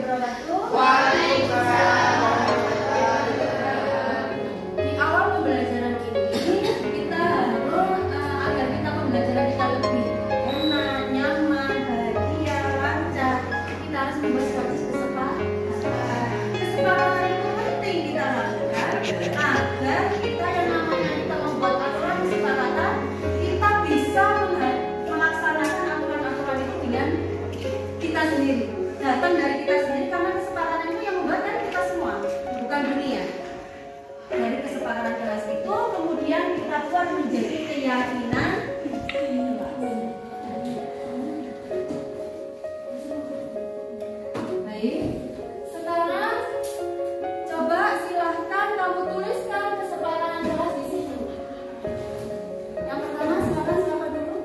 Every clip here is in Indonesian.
wabarakatuh. Waalaikumsalam. Di awal pembelajaran ini kita harus agar kita pembelajaran kita lebih enak, nyaman, bahagia, lancar. Kita harus membuat suatu kesepakatan. Kesepakatan itu penting kita lakukan agar kita yang namanya kita membuat aturan kesepakatan, kita bisa melaksanakan aturan-aturan itu dengan kita sendiri. Datang dari kita sendiri karena kesepakatan itu yang membuat dari kita semua, bukan dunia. Dari kesepakatan kelas itu kemudian kita buat menjadi keyakinan. Baik, sekarang coba silahkan kamu tuliskan kesepakatan kelas di sini. Yang pertama silakan siapa dulu?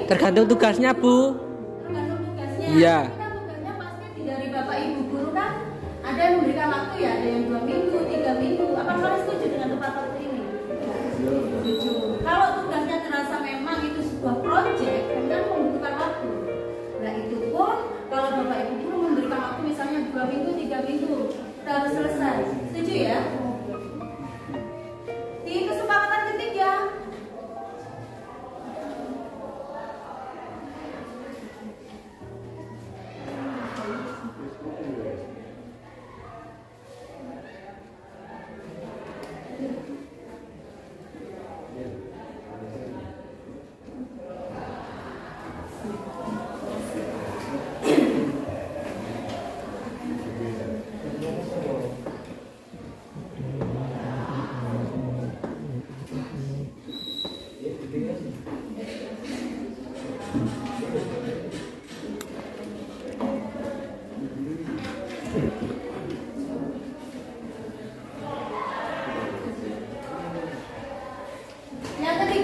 Tergantung tugasnya, Bu. Tergantung tugasnya. Iya. Kita tugasnya pasti dari Bapak Ibu guru kan ada yang memberikan waktu ya, ada yang 2 minggu, 3 minggu. Apa kalian setuju dengan tepat waktu ini? Setuju. Kalau tugasnya terasa memang itu sebuah proyek, memang membutuhkan waktu. Nah itu pun kalau Bapak Ibu guru memberikan waktu misalnya 2 minggu, 3 minggu, kita harus selesai. Setuju ya? Di kesepakatan ketiga.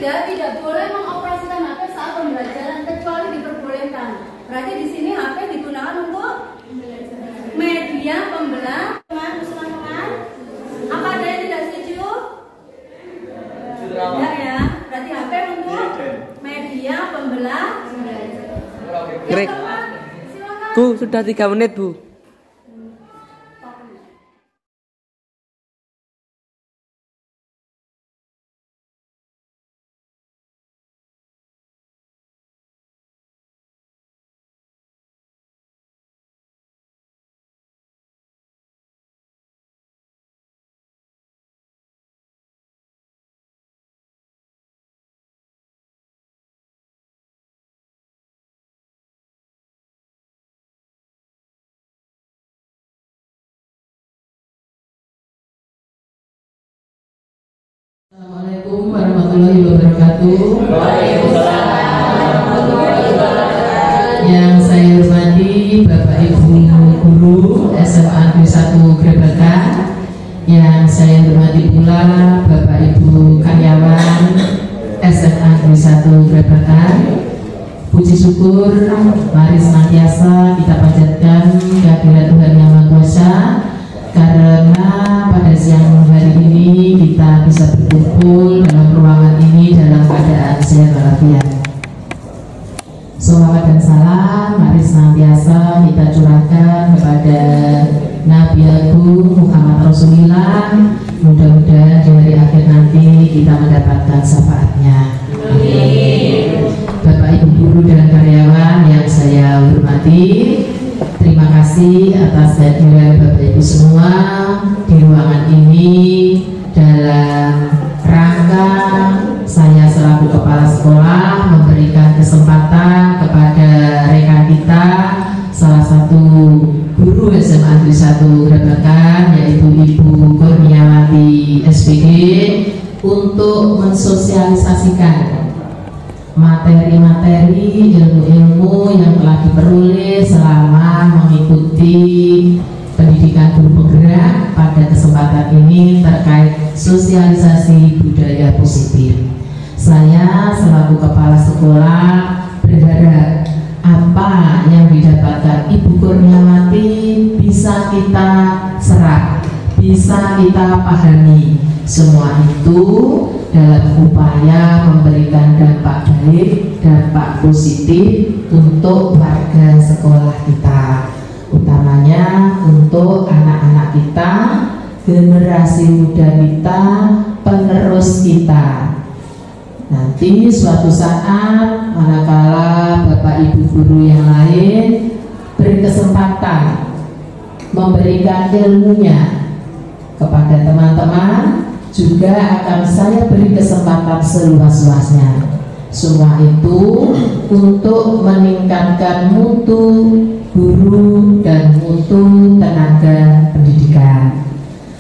Tidak boleh mengoperasikan HP saat pembelajaran kecuali diperbolehkan. Berarti di sini HP digunakan untuk media pembelajaran. Teman-teman, apa ada yang tidak setuju? Tidak ya. Berarti HP untuk media pembelajaran. Greg. Bu, sudah 3 menit, Bu. Assalamualaikum warahmatullahi wabarakatuh. Yang saya hormati Bapak Ibu Guru SMA Negeri 1 Grebeka, yang saya hormati pula Bapak Ibu karyawan SMA Negeri 1 Grebeka. Puji syukur mari senantiasa kita panjatkan kehadirat Tuhan Yang Maha Kuasa, karena pada siang hari ini kita bisa berkumpul dalam ruangan ini dalam keadaan sehat walafiat. Sholawat dan salam mari senantiasa kita curahkan kepada Nabi Agung Muhammad Rasulullah. Mudah-mudahan di hari akhir nanti kita mendapatkan syafaatnya. Amin. Bapak Ibu guru dan karyawan hadirin Bapak Ibu semua di ruangan ini dalam rangka saya selaku kepala sekolah memberikan kesempatan kepada rekan kita salah satu guru SMA Negeri 1 Grebekan yaitu Ibu Kurniawati SPG untuk mensosialisasikan materi-materi ilmu-ilmu yang telah diperoleh selama mengikuti pendidikan guru penggerak pada kesempatan ini terkait sosialisasi budaya positif. Saya selaku kepala sekolah berharap apa yang didapatkan Ibu Kurniawati bisa kita serap, bisa kita pahami. Semua itu dalam upaya memberikan dampak baik, dampak positif untuk warga sekolah kita, utamanya untuk anak-anak kita, generasi muda kita, penerus kita. Nanti suatu saat manakala Bapak Ibu guru yang lain berkesempatan memberikan ilmunya kepada teman-teman, juga akan saya beri kesempatan seluas-luasnya. Semua itu untuk meningkatkan mutu guru dan mutu tenaga pendidikan.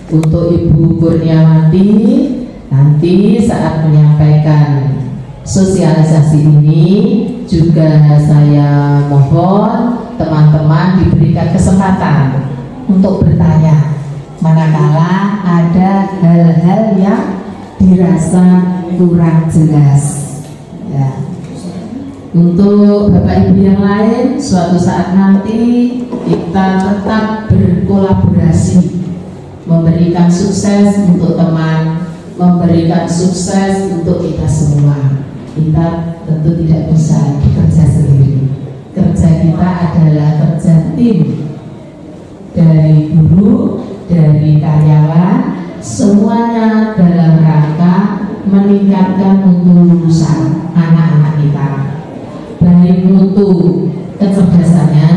Untuk Ibu Kurniawati nanti saat menyampaikan sosialisasi ini juga saya mohon teman-teman diberikan kesempatan untuk bertanya manakala ada hal-hal yang dirasa kurang jelas ya. Untuk Bapak Ibu yang lain, suatu saat nanti kita tetap berkolaborasi memberikan sukses untuk teman, memberikan sukses untuk kita semua. Kita tentu tidak bisa bekerja sendiri. Kerja kita adalah kerja tim dari guru, dari karyawan, semuanya dalam rangka meningkatkan mutu lulusan anak-anak kita, baik mutu kecerdasannya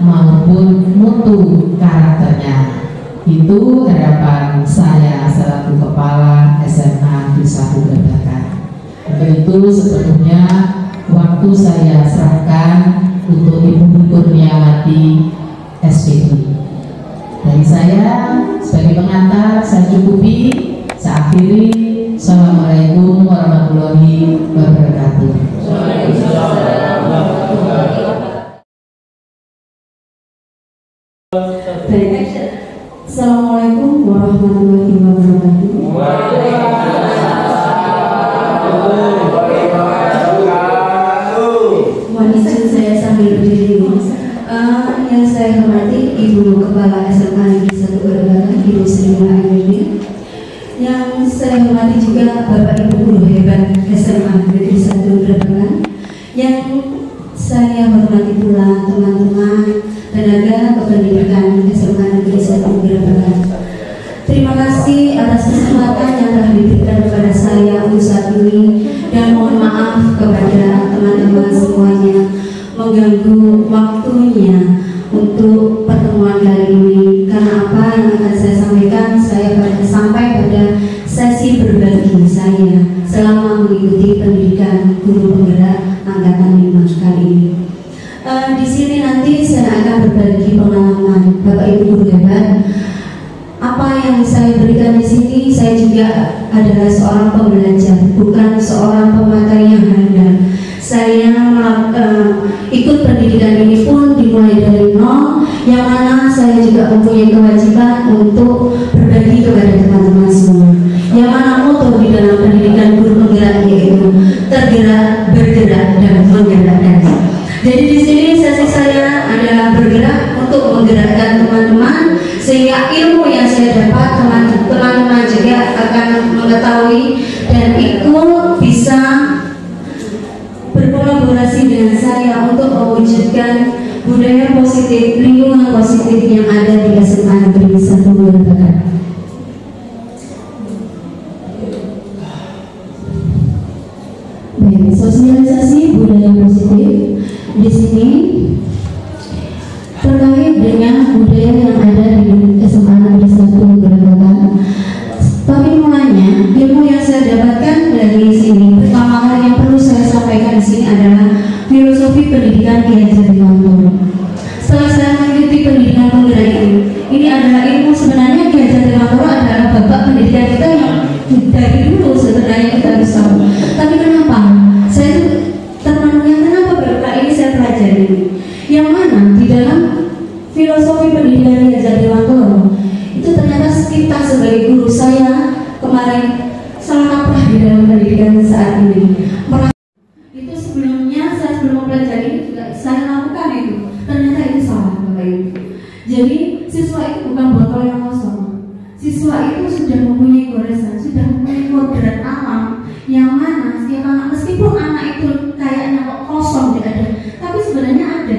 maupun mutu karakternya. Itu harapan saya selaku kepala SMA Negeri 1 Grebekan. Untuk itu sebelumnya waktu saya serahkan untuk Ibu Kurniawati SPG. Dari saya sebagai pengantar saya cukupi, saya akhiri. Assalamualaikum warahmatullahi wabarakatuh. Assalamualaikum warahmatullahi wabarakatuh. Mohon izin saya sambil berdiri. Yang saya hormati Ibu Kepala SMA Negeri 1 Grebekan, Ibu Sri Mulyani. Yang saya hormati juga Bapak Ibu guru hebat SMA Negeri 1 Grebekan. Yang saya hormati pula teman-teman tenaga kependidikan SMA Negeri 1 Grebekan. Terima kasih atas kesempatan yang telah diberikan kepada saya untuk saat ini, dan mohon maaf kepada teman-teman semuanya mengganggu waktunya untuk pertemuan kali ini. Karena apa yang akan saya sampaikan, saya sampai pada sesi berbagi saya selama mengikuti pendidikan guru penggerak angkatan 5 kali ini. Di sini nanti saya akan berbagi pengalaman Bapak Ibu guru hebat. Apa yang saya berikan di sini, saya juga adalah seorang pembelajar, bukan seorang pemakai yang handal. Saya ikut pendidikan ini pun dimulai dari nol, yang mana saya juga mempunyai kewajiban untuk berbagi kepada teman-teman semua. Yang mana moto di dalam pendidikan guru penggerak yaitu tergerak, bergerak, dan menggerakkan. Jadi di sini sesi saya adalah bergerak untuk menggerakkan teman-teman, sehingga ilmu yang saya dapat teman-teman juga akan mengetahui dan ikut bisa berkolaborasi dengan saya untuk mewujudkan budaya positif, lingkungan positif yang ada di SMA Negeri 1 Grebekan. Baik, sosialisasi budaya positif di sini terkait dengan budaya yang ada di SMA Negeri 1 Gerebekan. Tapi mulanya ilmu yang saya dapatkan dari sini, pertama kali yang perlu saya sampaikan di sini adalah filosofi pendidikan Ki Hajar Dewantoro. Setelah saya mengikuti pendidikan penggerak ini adalah ilmu, sebenarnya Ki Hajar Dewantoro adalah bapak pendidikan kita yang dari dulu sebenarnya kita harus tahu. Tapi kenapa? Saya itu terpenuhnya kenapa baru kali ini saya pelajari, yang mana di dalam filosofi pendidikan Ki Hajar Dewantoro itu ternyata kita sebagai guru, saya kemarin salah kaprah di dalam pendidikan saat ini. Itu sebelumnya saya sebelum mempelajari juga saya lakukan itu, ternyata itu salah Bapak Ibu. Jadi siswa itu bukan botol yang kosong. Siswa itu sudah mempunyai goresan, sudah mempunyai kodrat alam yang mana setiap anak, meskipun anak itu kayaknya kok kosong tidak ada, tapi sebenarnya ada.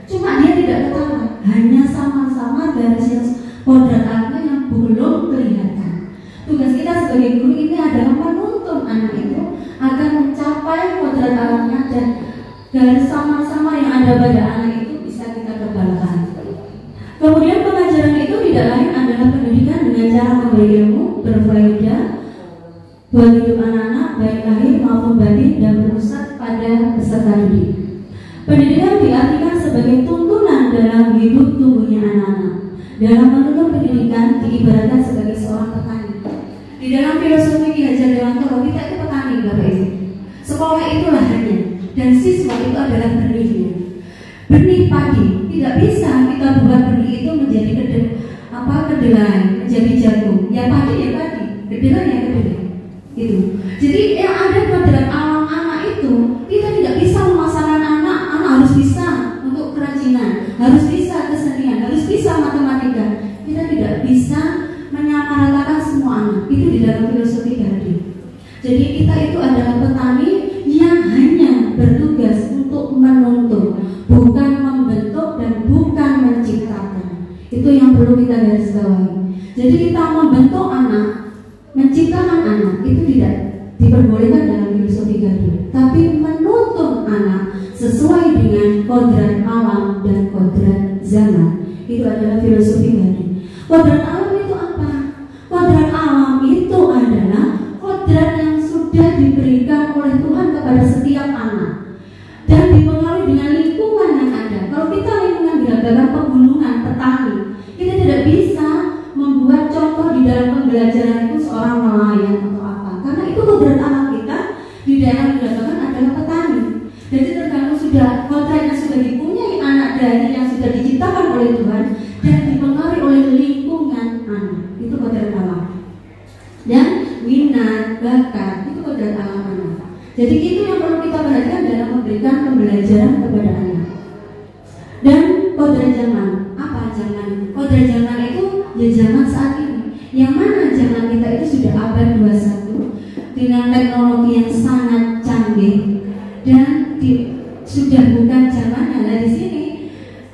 Cuma dia tidak ketahuan, hanya sama-sama garis yang kodrat alamnya yang belum kelihatan. Tugas kita sebagai guru ini adalah menuntun anak itu agar mencapai kodrat alamnya dan garis sama-sama yang ada pada anak itu bisa kita kembangkan. Kemudian pengajaran itu tidak lain adalah pendidikan dengan cara memberi ilmu berfaedah buat hidup anak-anak baik lahir maupun batin dan berpusat pada peserta didik. Pendidikan diartikan sebagai tuntunan dalam hidup tumbuhnya anak-anak. Dalam menuntun pendidikan diibaratkan sebagai seorang petani. Di dalam filosofi Ki Hajar Dewantoro kita itu petani Bapak Ibu. Sekolah itu lahannya dan siswa itu adalah benihnya. Benih padi tidak bisa kita buat benih itu menjadi kedelai, menjadi jagung. Ya padi ya padi, kedelai ya kedelai. Itu. Jadi yang ada pada alam anak itu kita tidak bisa memasarkan anak harus bisa untuk kerajinan, harus bisa kesenian, harus bisa matematika. Kita tidak bisa menyamaratakan semua anak. Itu di dalam filosofi tadi. Jadi kita itu adalah petani yang hanya bertugas untuk menuntun, bukan membentuk dan bukan menciptakan. Itu yang perlu kita garis bawahi. Jadi kita membentuk anak, menciptakan anak itu tidak diperbolehkan dalam filosofi Gandhi, tapi menuntun anak sesuai dengan kodrat alam dan kodrat zaman. Itu adalah filosofi Gandhi. Kodrat alam itu apa? Kodrat alam itu adalah kodrat yang sudah diberikan oleh Tuhan kepada setiap anak dan dipengaruhi dengan lingkungan yang ada. Kalau kita lingkungan digambarkan pegunungan, petani, kita tidak bisa membuat contoh di dalam pembelajaran itu seorang nelayan atau apa, karena itu kodrat alam kita di dalam digambarkan adalah petani. Jadi tergantung sudah kodrat yang sudah dipunyai anak dari yang sudah diciptakan oleh Tuhan dan dipengaruhi oleh lingkungan anak, itu kodrat alam. Dan minat, bakat, itu kodrat alam anak. Jadi itu yang perlu kita perhatikan dalam memberikan pembelajaran kepada anak. Dan kodrat zaman, apa zaman? Kodrat zaman itu ya zaman saat ini, yang mana zaman kita itu sudah abad 21 dengan teknologi yang sangat canggih dan sudah bukan zamannya. Nah di sini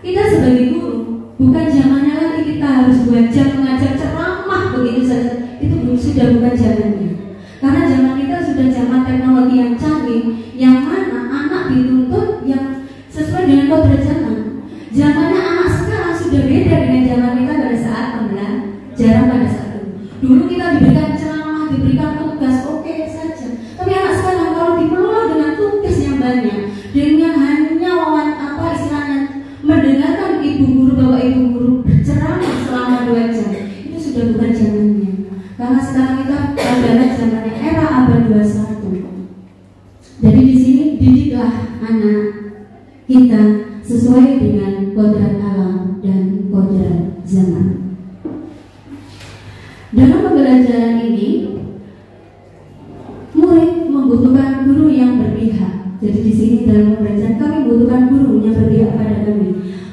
kita sebagai guru bukan zamannya lagi kita harus 2 jam mengajar ceramah begitu saja. Itu sudah bukan zamannya. Karena zaman kita sudah zaman teknologi yang canggih, yang mana anak dituntut yang sesuai dengan kodrat zaman. Zamannya anak sekarang sudah beda dengan zaman kita pada saat pembelajaran pada saat itu. Dulu kita diberikan ceramah, diberikan tugas, oke saja. Tapi anak sekarang kalau dipenuhi dengan tugas yang banyak, dengan hanya istilahnya mendengarkan ibu guru, bapak ibu guru berceramah selama 2 jam, itu sudah bukan zamannya. Karena sekarang kita adalah zamannya era abad 21. Jadi di sini didiklah anak kita sesuai dengan kodrat alam dan kodrat zaman. Dalam pembelajaran ini, murid membutuhkan guru yang berpihak. Jadi di sini dalam pembelajaran kami membutuhkan guru yang berpihak pada kami,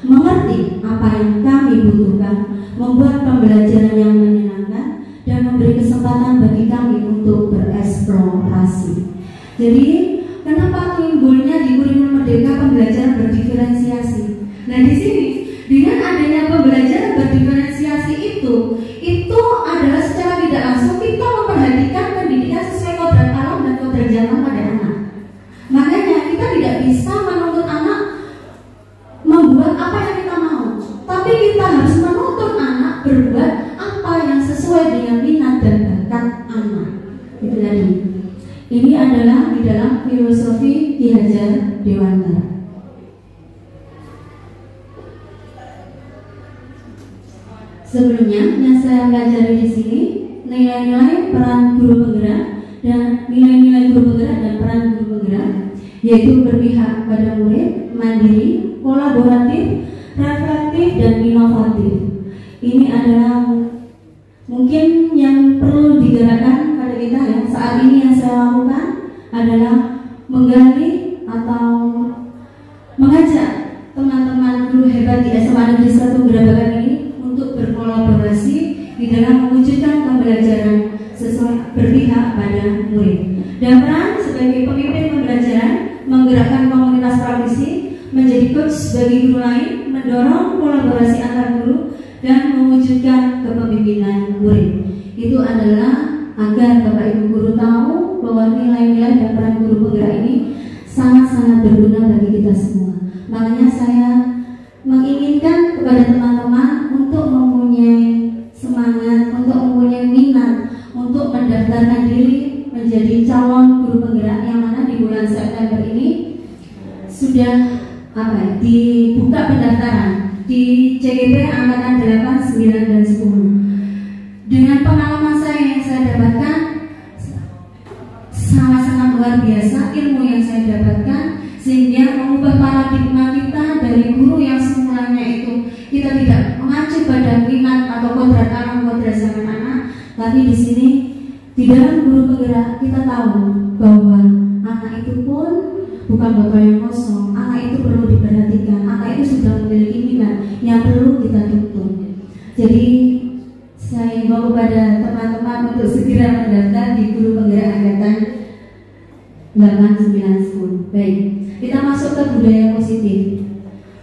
mengerti apa yang kami butuhkan, membuat pembelajaran yang menyenangkan, dan memberi kesempatan bagi kami untuk bereksplorasi. Jadi kenapa timbulnya di kurikulum merdeka pembelajaran berdiferensiasi? Nah di sini dengan adanya pembelajaran berdiferensiasi itu adalah secara tidak langsung kita memperhatikan pendidikan sesuai kodrat alam dan kodrat zaman pada anak. Makanya kita tidak bisa menuntut anak membuat apa yang kita mau, tapi kita Ini adalah di dalam filosofi Ki Hajar Dewantara. Sebelumnya yang saya pelajari di sini nilai-nilai peran guru penggerak dan nilai-nilai guru penggerak dan peran guru penggerak, yaitu berpihak pada murid, mandiri, kolaboratif, reflektif dan inovatif. Ini adalah mungkin yang perlu digerakkan pada kita ya. Saat ini yang saya lakukan adalah menggali atau mengajak teman-teman guru hebat di SMA Negeri 1 Gerobakan ini untuk berkolaborasi di dalam mewujudkan pembelajaran sesuai berpihak pada murid. Dan peran sebagai pemimpin pembelajaran menggerakkan komunitas praktisi, menjadi coach bagi guru lain, mendorong kolaborasi antar guru dan mewujudkan kepemimpinan murid. Itu adalah agar Bapak Ibu guru tahu bahwa nilai-nilai dan peran guru penggerak ini sangat-sangat berguna bagi kita semua. Makanya saya menginginkan kepada teman-teman untuk mempunyai semangat, untuk mempunyai minat, untuk mendaftarkan diri menjadi calon guru penggerak, yang mana di bulan September ini sudah dibuka pendaftaran di CGP angkatan 8, 9, dan 10. Dengan pengalaman saya yang saya dapatkan sangat-sangat luar biasa, ilmu yang saya dapatkan sehingga mengubah paradigma kita dari guru yang semulanya itu kita tidak mengacu pada minat atau kodrat alam, kodrat zaman anak, tapi di sini di dalam guru penggerak kita tahu bahwa anak itu pun bukan botol yang kosong. Anak itu perlu diperhatikan. Anak itu sudah memiliki minat yang perlu kita tuntun. Jadi saya himbau kepada teman-teman untuk segera mendaftar di guru penggerak angkatan 8, 9, 10. Baik, kita masuk ke budaya positif.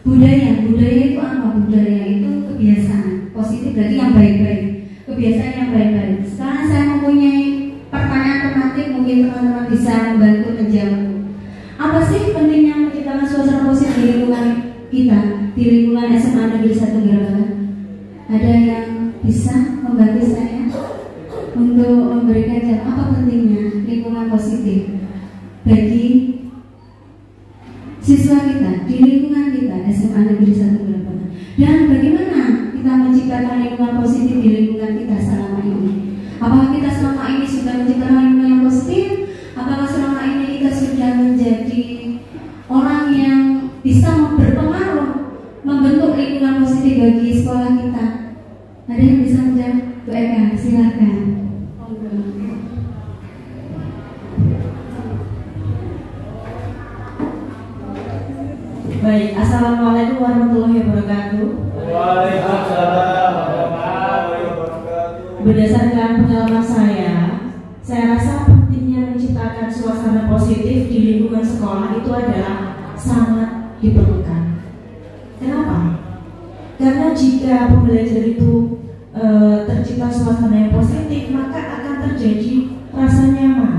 Budaya itu apa? Budaya itu kebiasaan positif, berarti yang baik-baik. Kebiasaan yang baik-baik. Sekarang saya mempunyai pertanyaan tematik, mungkin teman-teman bisa membantu menjawab. Apa sih pentingnya menciptakan suasana positif di lingkungan kita, di lingkungan SMA Negeri 1 Gerobakan? Ada yang bisa membantu saya untuk memberikan jawab apa pentingnya lingkungan positif bagi siswa kita di lingkungan kita SMA Negeri 1 Gerobakan, dan bagaimana kita menciptakan lingkungan positif di lingkungan kita selama ini? Apakah kita selama ini sudah menciptakan lingkungan yang positif? Apakah selama ini kita sudah menjadi orang yang bisa berpengaruh membentuk lingkungan positif bagi sekolah kita? Ada yang bisa menjawab? Bu Eka, silakan. Baik, assalamualaikum warahmatullahi wabarakatuh. Waalaikumsalam warahmatullahi wabarakatuh. Berdasarkan pengalaman saya rasa pentingnya menciptakan suasana positif di lingkungan sekolah itu adalah sangat diperlukan. Kenapa? Karena jika pembelajar itu tercipta suasana yang positif, maka akan terjadi rasa nyaman.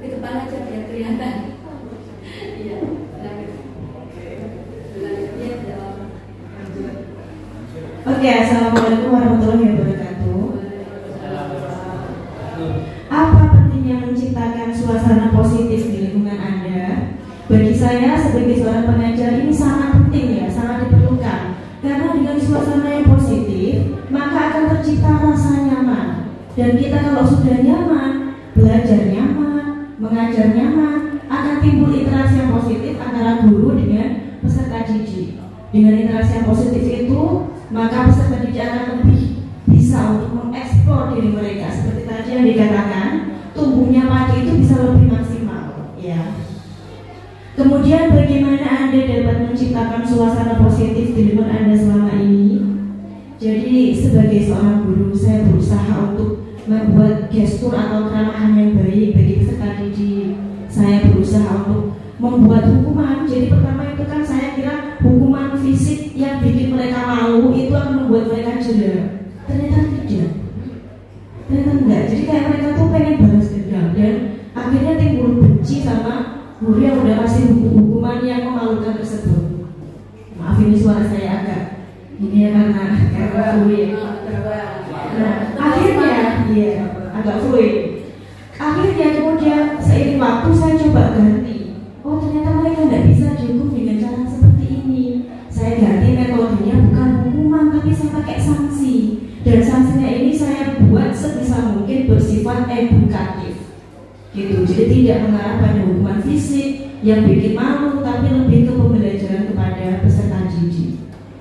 Di kepala aja biar kelihatan. Iya. Oke, assalamualaikum warahmatullahi wabarakatuh. Apa pentingnya menciptakan suasana positif di lingkungan Anda? Bagi saya sebagai seorang pengajar ini sangat penting ya, sangat diperlukan. Karena dengan suasana yang positif, maka akan tercipta rasa nyaman. Dan kita kalau sudah nyaman, belajar nyaman, mengajar nyaman, akan timbul interaksi yang positif antara guru dengan peserta didik. Dengan interaksi yang positif itu, maka peserta didik akan lebih bisa untuk mengeksplor diri mereka. Seperti tadi yang dikatakan, tumbuhnya padi itu bisa lebih maksimal, ya. Kemudian bagaimana Anda dapat menciptakan suasana positif di lingkungan Anda selama ini? Jadi sebagai seorang guru, saya berusaha untuk membuat gestur atau keramahan yang baik bagi peserta didik. Saya berusaha untuk membuat hukuman. Jadi pertama itu kan saya kira hukuman fisik yang bikin mereka malu itu akan membuat mereka jera. Ternyata tidak. Ternyata enggak. Jadi kayak mereka tuh pengen balas dendam dan akhirnya timbul benci sama guru yang udah kasih hukuman yang memalukan tersebut. Maaf ini suara saya agak ini ya karena guru ya. Nah, agak fluid. Akhirnya kemudian seiring waktu saya coba ganti. Oh ternyata mereka tidak bisa dihukum dengan cara seperti ini. Saya ganti metodenya bukan hukuman tapi saya pakai sanksi. Dan sanksinya ini saya buat sebisa mungkin bersifat edukatif. Gitu. Jadi tidak mengarah pada hukuman fisik yang bikin malu, tapi lebih ke pembelajaran kepada peserta didik.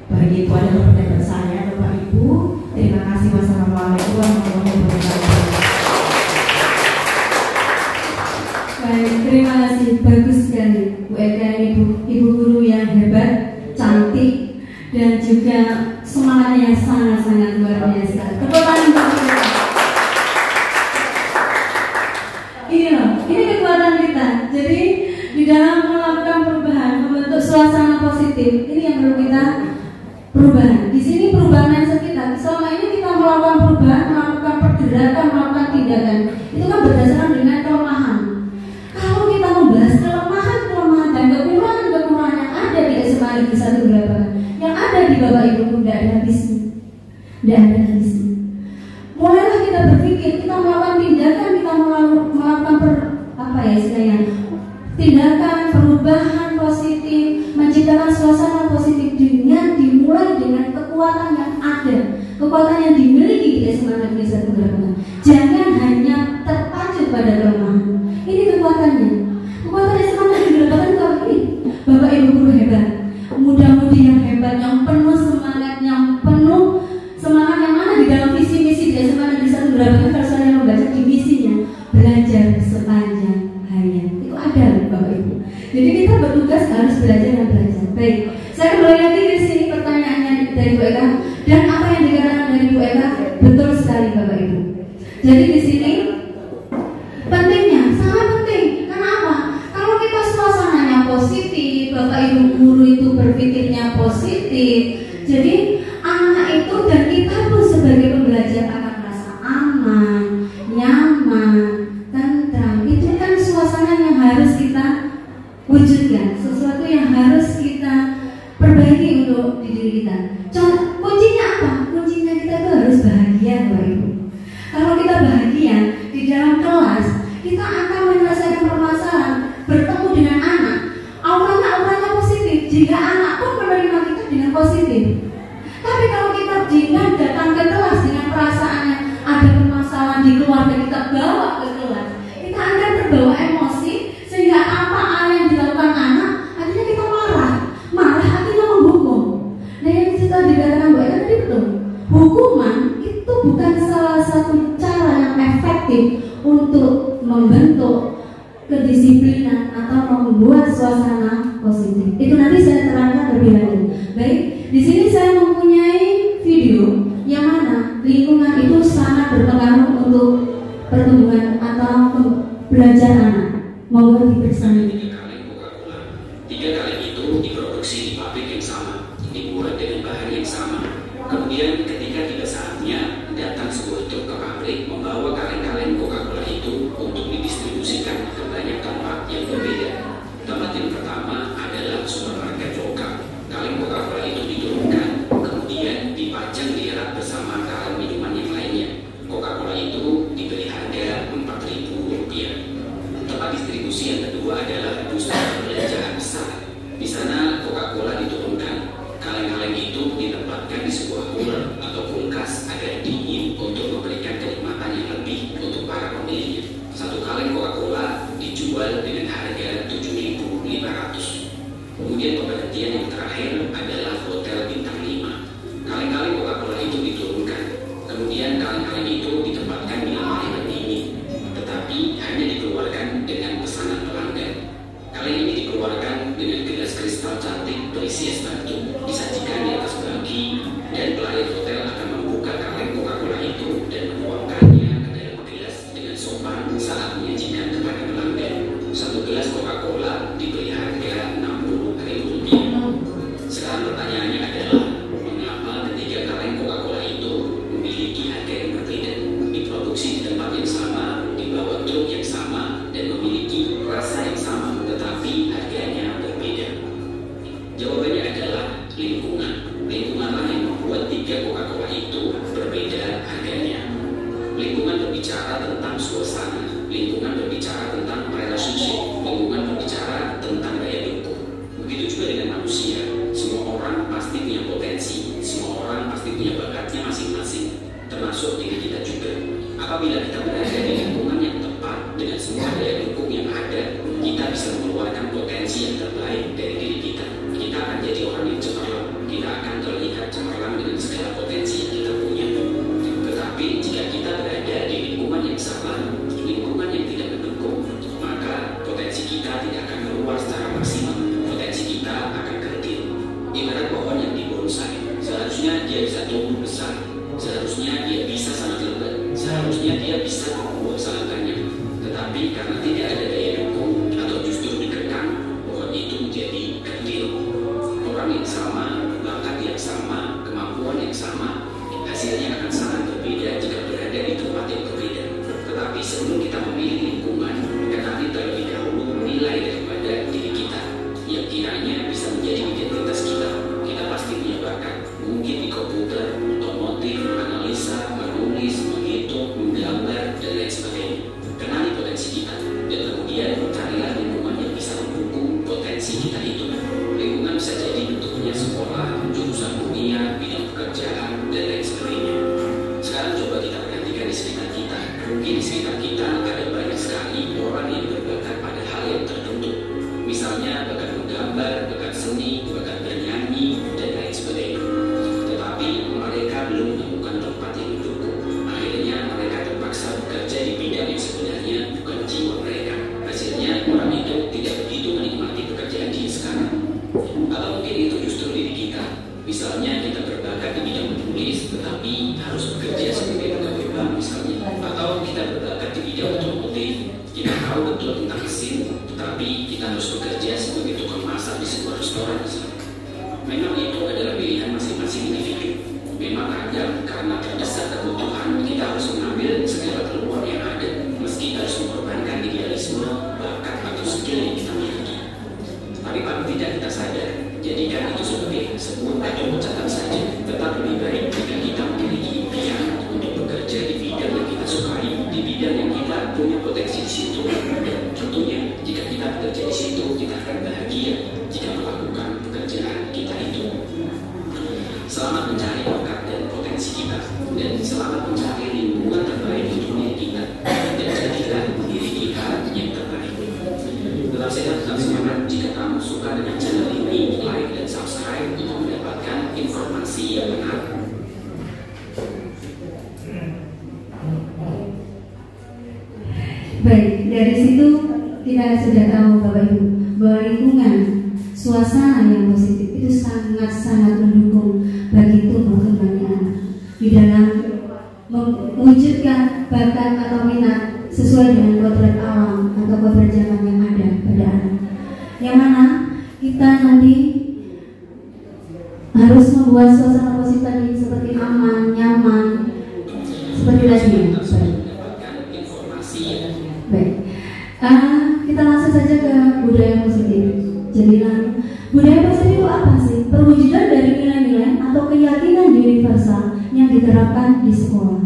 Baik, itu adalah pendapat saya, Bapak Ibu. Terima kasih. Wassalamualaikum warahmatullahi wabarakatuh. Baik, terima kasih. Bagus sekali Bu Eka, ibu guru yang hebat, cantik, dan juga semangatnya sangat-sangat luar biasa. Tepuk tangan untuk Eka. Ini loh, ini kekuatan kita. Jadi di dalam melakukan perubahan, membentuk suasana positif, ini yang perlu kita perubahan. Di sini perubahan mindset kita. Selama ini kita melakukan perubahan, melakukan pergerakan, melakukan tindakan, itu kan berdasarkan dengan kelemahan. Kalau kita membahas kelemahan dan kekurangan yang ada di SMA Negeri 1 Grabakan, yang ada di Bapak Ibu, tidak ada habisnya. Tidak ada habisnya. Mulailah kita berpikir, kita melakukan tindakan, kita melakukan tindakan perubahan positif, menciptakan suasana positif dengan dimulai dengan kekuatan yang ada, kekuatan yang dimiliki di SMA Negeri 1 Grabakan. Jangan hanya terpacu pada kelemahan. Ini kekuatannya. Kekuatan SMA Negeri Grabakan itu apa ini? Bapak Ibu guru hebat, muda-mudi yang hebat, yang penuh semangat, yang penuh semangat yang mana di dalam visi misi di SMA Negeri 1 Grabakan. Kalau saya membaca di misinya, belajar sepanjang hayat. Itu ada Bapak Ibu. Jadi kita bertugas harus belajar dan belajar. Baik, saya kembali lagi di sini pertanyaannya dari Bu Eka, dan apa yang dikatakan dari Bu Eka betul sekali Bapak Ibu. Jadi di sini pentingnya, sangat penting. Kenapa? Kalau kita suasananya positif, Bapak Ibu guru itu berpikirnya positif, jadi anak itu dan kita pun sebagai pembelajar akan merasa aman, nyaman, tentram. Itu kan suasana yang harus kita wujudkan, sesuatu yang harus kita perbaiki untuk diri kita. Kuncinya apa? Kuncinya kita itu harus bahagia Bapak Ibu. Kalau kita bahagia di dalam kelas, kita akan menyelesaikan permasalahan, bertemu dengan anak, auranya positif. Jika anak pun menerima kita dengan positif. Tapi kalau kita dengan datang ke kelas dengan perasaannya ada permasalahan di keluarga, kita bawa ke kelas, kita akan terbawa emosi sehingga apa yang dilakukan anak akhirnya kita marah akhirnya menghukum. Nah yang kita dikatakan Bu Eka tadi betul, hukuman itu bukan salah satu cara yang efektif untuk membentuk kedisiplinan atau membuat suasana positif. Itu nanti saya terangkan lebih lanjut. Baik, di sini saya mempunyai video yang mana lingkungan itu sangat berpengaruh untuk pertumbuhan atau belajar anak. Mohon diperiksa. 3 kaleng itu diproduksi di pabrik yang sama, dibuat dengan bahan yang sama. Kemudian ketika tiba saatnya, datang sebuah truk ke pabrik membawa kaleng-kaleng Coca-Cola itu untuk didistribusikan ke banyak tempat yang berbeda. Tempat yang pertama adalah supermarket lokal. Kaleng Coca-Cola itu diturunkan, kemudian dipajang di rak bersama kaleng minuman yang lainnya. Coca-Cola itu diberi harga Rp4.000. Tempat distribusi yang kedua adalah pusat perbelanjaan besar. Di sana Coca-Cola diturunkan. Kaleng-kaleng itu ditempatkan di sebuah cooler atau kulkas agar dingin untuk memberikan kenikmatan yang lebih untuk para pembelinya. Satu kaleng Coca-Cola dijual dengan harga Rp7.500. Kemudian pemberhentian yang terakhir adalah hotel bintang 5. Kaleng-kaleng Coca-Cola itu diturunkan. Kemudian kaleng-kaleng itu ditempatkan di lemari pendingin, tetapi hanya dikeluarkan dengan pesanan pelanggan. Kaleng ini dikeluarkan dengan gelas kristal cantik berisi es batu, disajikan di atas bagi, dan pelayan hotel akan membuka kaleng Coca-Cola itu dan menuangkannya ke dalam gelas dengan sopan saat menyajikan kepada pelanggan. Satu gelas Coca-Cola diberi harga Rp60.000. Sekarang pertanyaannya adalah, mengapa ketiga kaleng Coca-Cola itu memiliki harga yang berbeda, diproduksi di tempat yang sama, dibawa truk yang sama, dan memiliki rasa yang sama, tetapi harganya berbeda? Jawabannya adalah semua daya dukung yang ada, kita bisa mengeluarkan potensi yang terbaik dari diri kita. Kita akan jadi orang yang cemerlang, kita akan terlihat cemerlang dengan segala potensi yang kita punya. Tetapi jika kita berada di lingkungan yang salah, lingkungan yang tidak mendukung, maka potensi kita tidak akan keluar secara maksimal. Potensi kita akan kerdil. Ibarat pohon yang dibonsai, seharusnya dia bisa tumbuh besar, seharusnya dia bisa sangat lebat, seharusnya dia bisa berbuah sangat banyak. Tetapi karena tidak ada daya dukung atau justru dikekang, pohon itu menjadi kerdil. Orang yang sama, bakat yang sama, kemampuan yang sama, hasilnya akan sangat berbeda jika berada di tempat yang berbeda. Tetapi sebelum kita memilih lingkungan, kenali terlebih dahulu nilai daripada diri kita yang kiranya bisa menjadi identitas kita. Kita pasti punya bakat, mungkin di komputer, otomotif, analisa, menulis, menghitung, menggambar, dan lain sebagainya. Kenali potensi kita, dan kemudian carilah lingkungan yang bisa mendukung potensi kita itu. Lingkungan bisa jadi bentuknya sekolah, jurusan kuliah, bidang pekerjaan, dan lain sebagainya. Sekarang coba kita perhatikan di sekitar kita. Mungkin di sekitar kita ada banyak sekali orang yang berbakat pada hal yang tertentu. Misalnya bakat menggambar, bakat seni, bakat bernyanyi, dan lain sebagainya. Tetapi mereka belum menemukan tempat yang mendukung. Akhirnya mereka terpaksa bekerja di bidang yang sebenarnya bukan jiwa mereka. Hasilnya orang itu tidak begitu menikmati pekerjaan dia sekarang. Atau mungkin itu justru diri kita. Misalnya kita berbakat di bidang menulis, tetapi harus bekerja sebagai pegawai bank misalnya. Atau kita berbakat di bidang otomotif, kita tahu betul tentang mesin, tetapi kita harus bekerja sebagai tukang masak di sebuah restoran misalnya. Memang itu adalah pilihan masing-masing individu. Memang kadang karena terdesak kebutuhan, kita harus mengambil segala peluang yang ada, meski harus mengorbankan idealisme, bakat atau skill yang kita miliki. Tapi paling tidak kita sadar, jadikan itu sebagai sebuah batu loncatan saja. Tetap lebih baik jika kita memiliki impian untuk bekerja di bidang yang kita sukai, di bidang yang kita punya potensi di situ. Dan tentunya jika kita bekerja di situ, kita akan bahagia jika melakukan pekerjaan kita itu. Selamat mencari bakat dan potensi kita, dan selamat mencari lingkungan terbaik di dunia kita, dan jadilah diri kita yang terbaik. Tetap sehat, tetap semangat. Jika kamu suka dengan channel ini, like dan subscribe untuk mendapatkan informasi yang benar. Baik, dari situ kita sudah tahu Bapak Ibu bahwa lingkungan, suasana yang positif itu sangat-sangat mendukung bagi tumbuh kembangnya anak di dalam mewujudkan bakat atau minat sesuai dengan kodrat alam atau kodrat zaman yang ada pada anak. Yang mana kita nanti harus membuat suasana positif tadi seperti aman, nyaman, seperti tadi. Baik, kita langsung saja ke budaya positif. Jadi budaya positif itu apa sih? Perwujudan dari nilai-nilai atau keyakinan universal yang diterapkan di sekolah.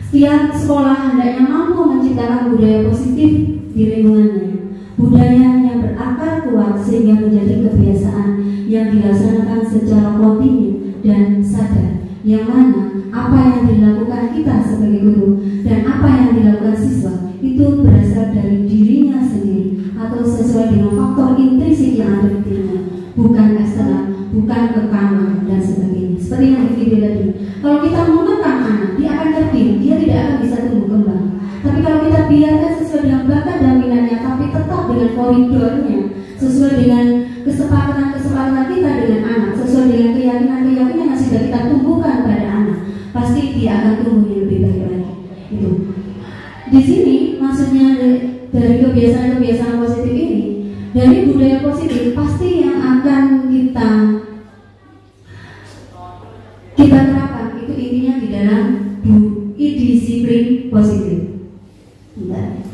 Setiap sekolah hendaknya mampu menciptakan budaya positif di lingkungannya. Budaya yang berakar kuat sehingga menjadi kebiasaan yang dilaksanakan secara kontinu dan sadar. Yang mana apa yang dilakukan kita sebagai guru dan apa yang dilakukan siswa itu berasal dari dirinya sendiri atau sesuai dengan faktor intrinsik yang ada di dirinya, bukan eksternal, bukan kekangan dan sebagainya. Seperti yang di video tadi, kalau kita mengekang anak, dia akan terdiam, dia tidak akan bisa tumbuh kembang. Tapi kalau kita biarkan sesuai dengan bakat dan minatnya, tapi tetap dengan koridornya, sesuai dengan kesepakatan kita dengan anak, sesuai dengan keyakinan yang sudah kita tumbuhkan pada anak, pasti dia akan tumbuh yang lebih baik lagi. Itu. Di sini maksudnya dari kebiasaan-kebiasaan positif ini, dari budaya positif pasti yang akan kita terapkan itu intinya di dalam disiplin positif. Nah,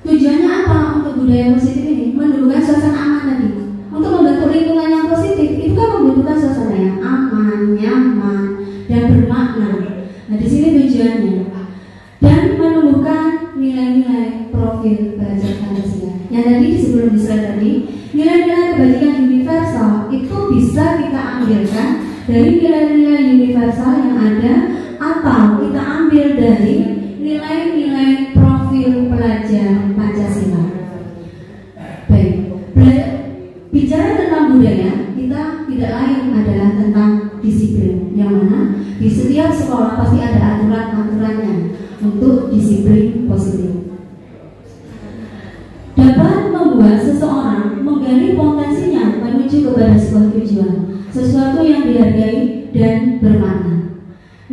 tujuannya apa untuk budaya positif ini? Menumbuhkan suasana aman tadi. Untuk membentuk lingkungan yang positif itu kan membutuhkan suasana yang aman, nyaman, dan bermakna. Nah, di sini tujuannya. Dan menumbuhkan nilai-nilai profil belajar Pancasila. Yang tadi sebelum di slide tadi, nilai-nilai kebajikan universal itu bisa kita ambilkan dari nilai-nilai universal yang ada, atau kita ambil dari nilai-nilai profil pelajar Pancasila. Baik, bicara tentang budaya, kita tidak lain adalah tentang disiplin, yang mana di setiap sekolah pasti ada aturan-aturannya untuk disiplin positif. Dapat membuat seseorang menggali potensinya menuju kepada sebuah tujuan, sesuatu yang dihargai dan bermakna.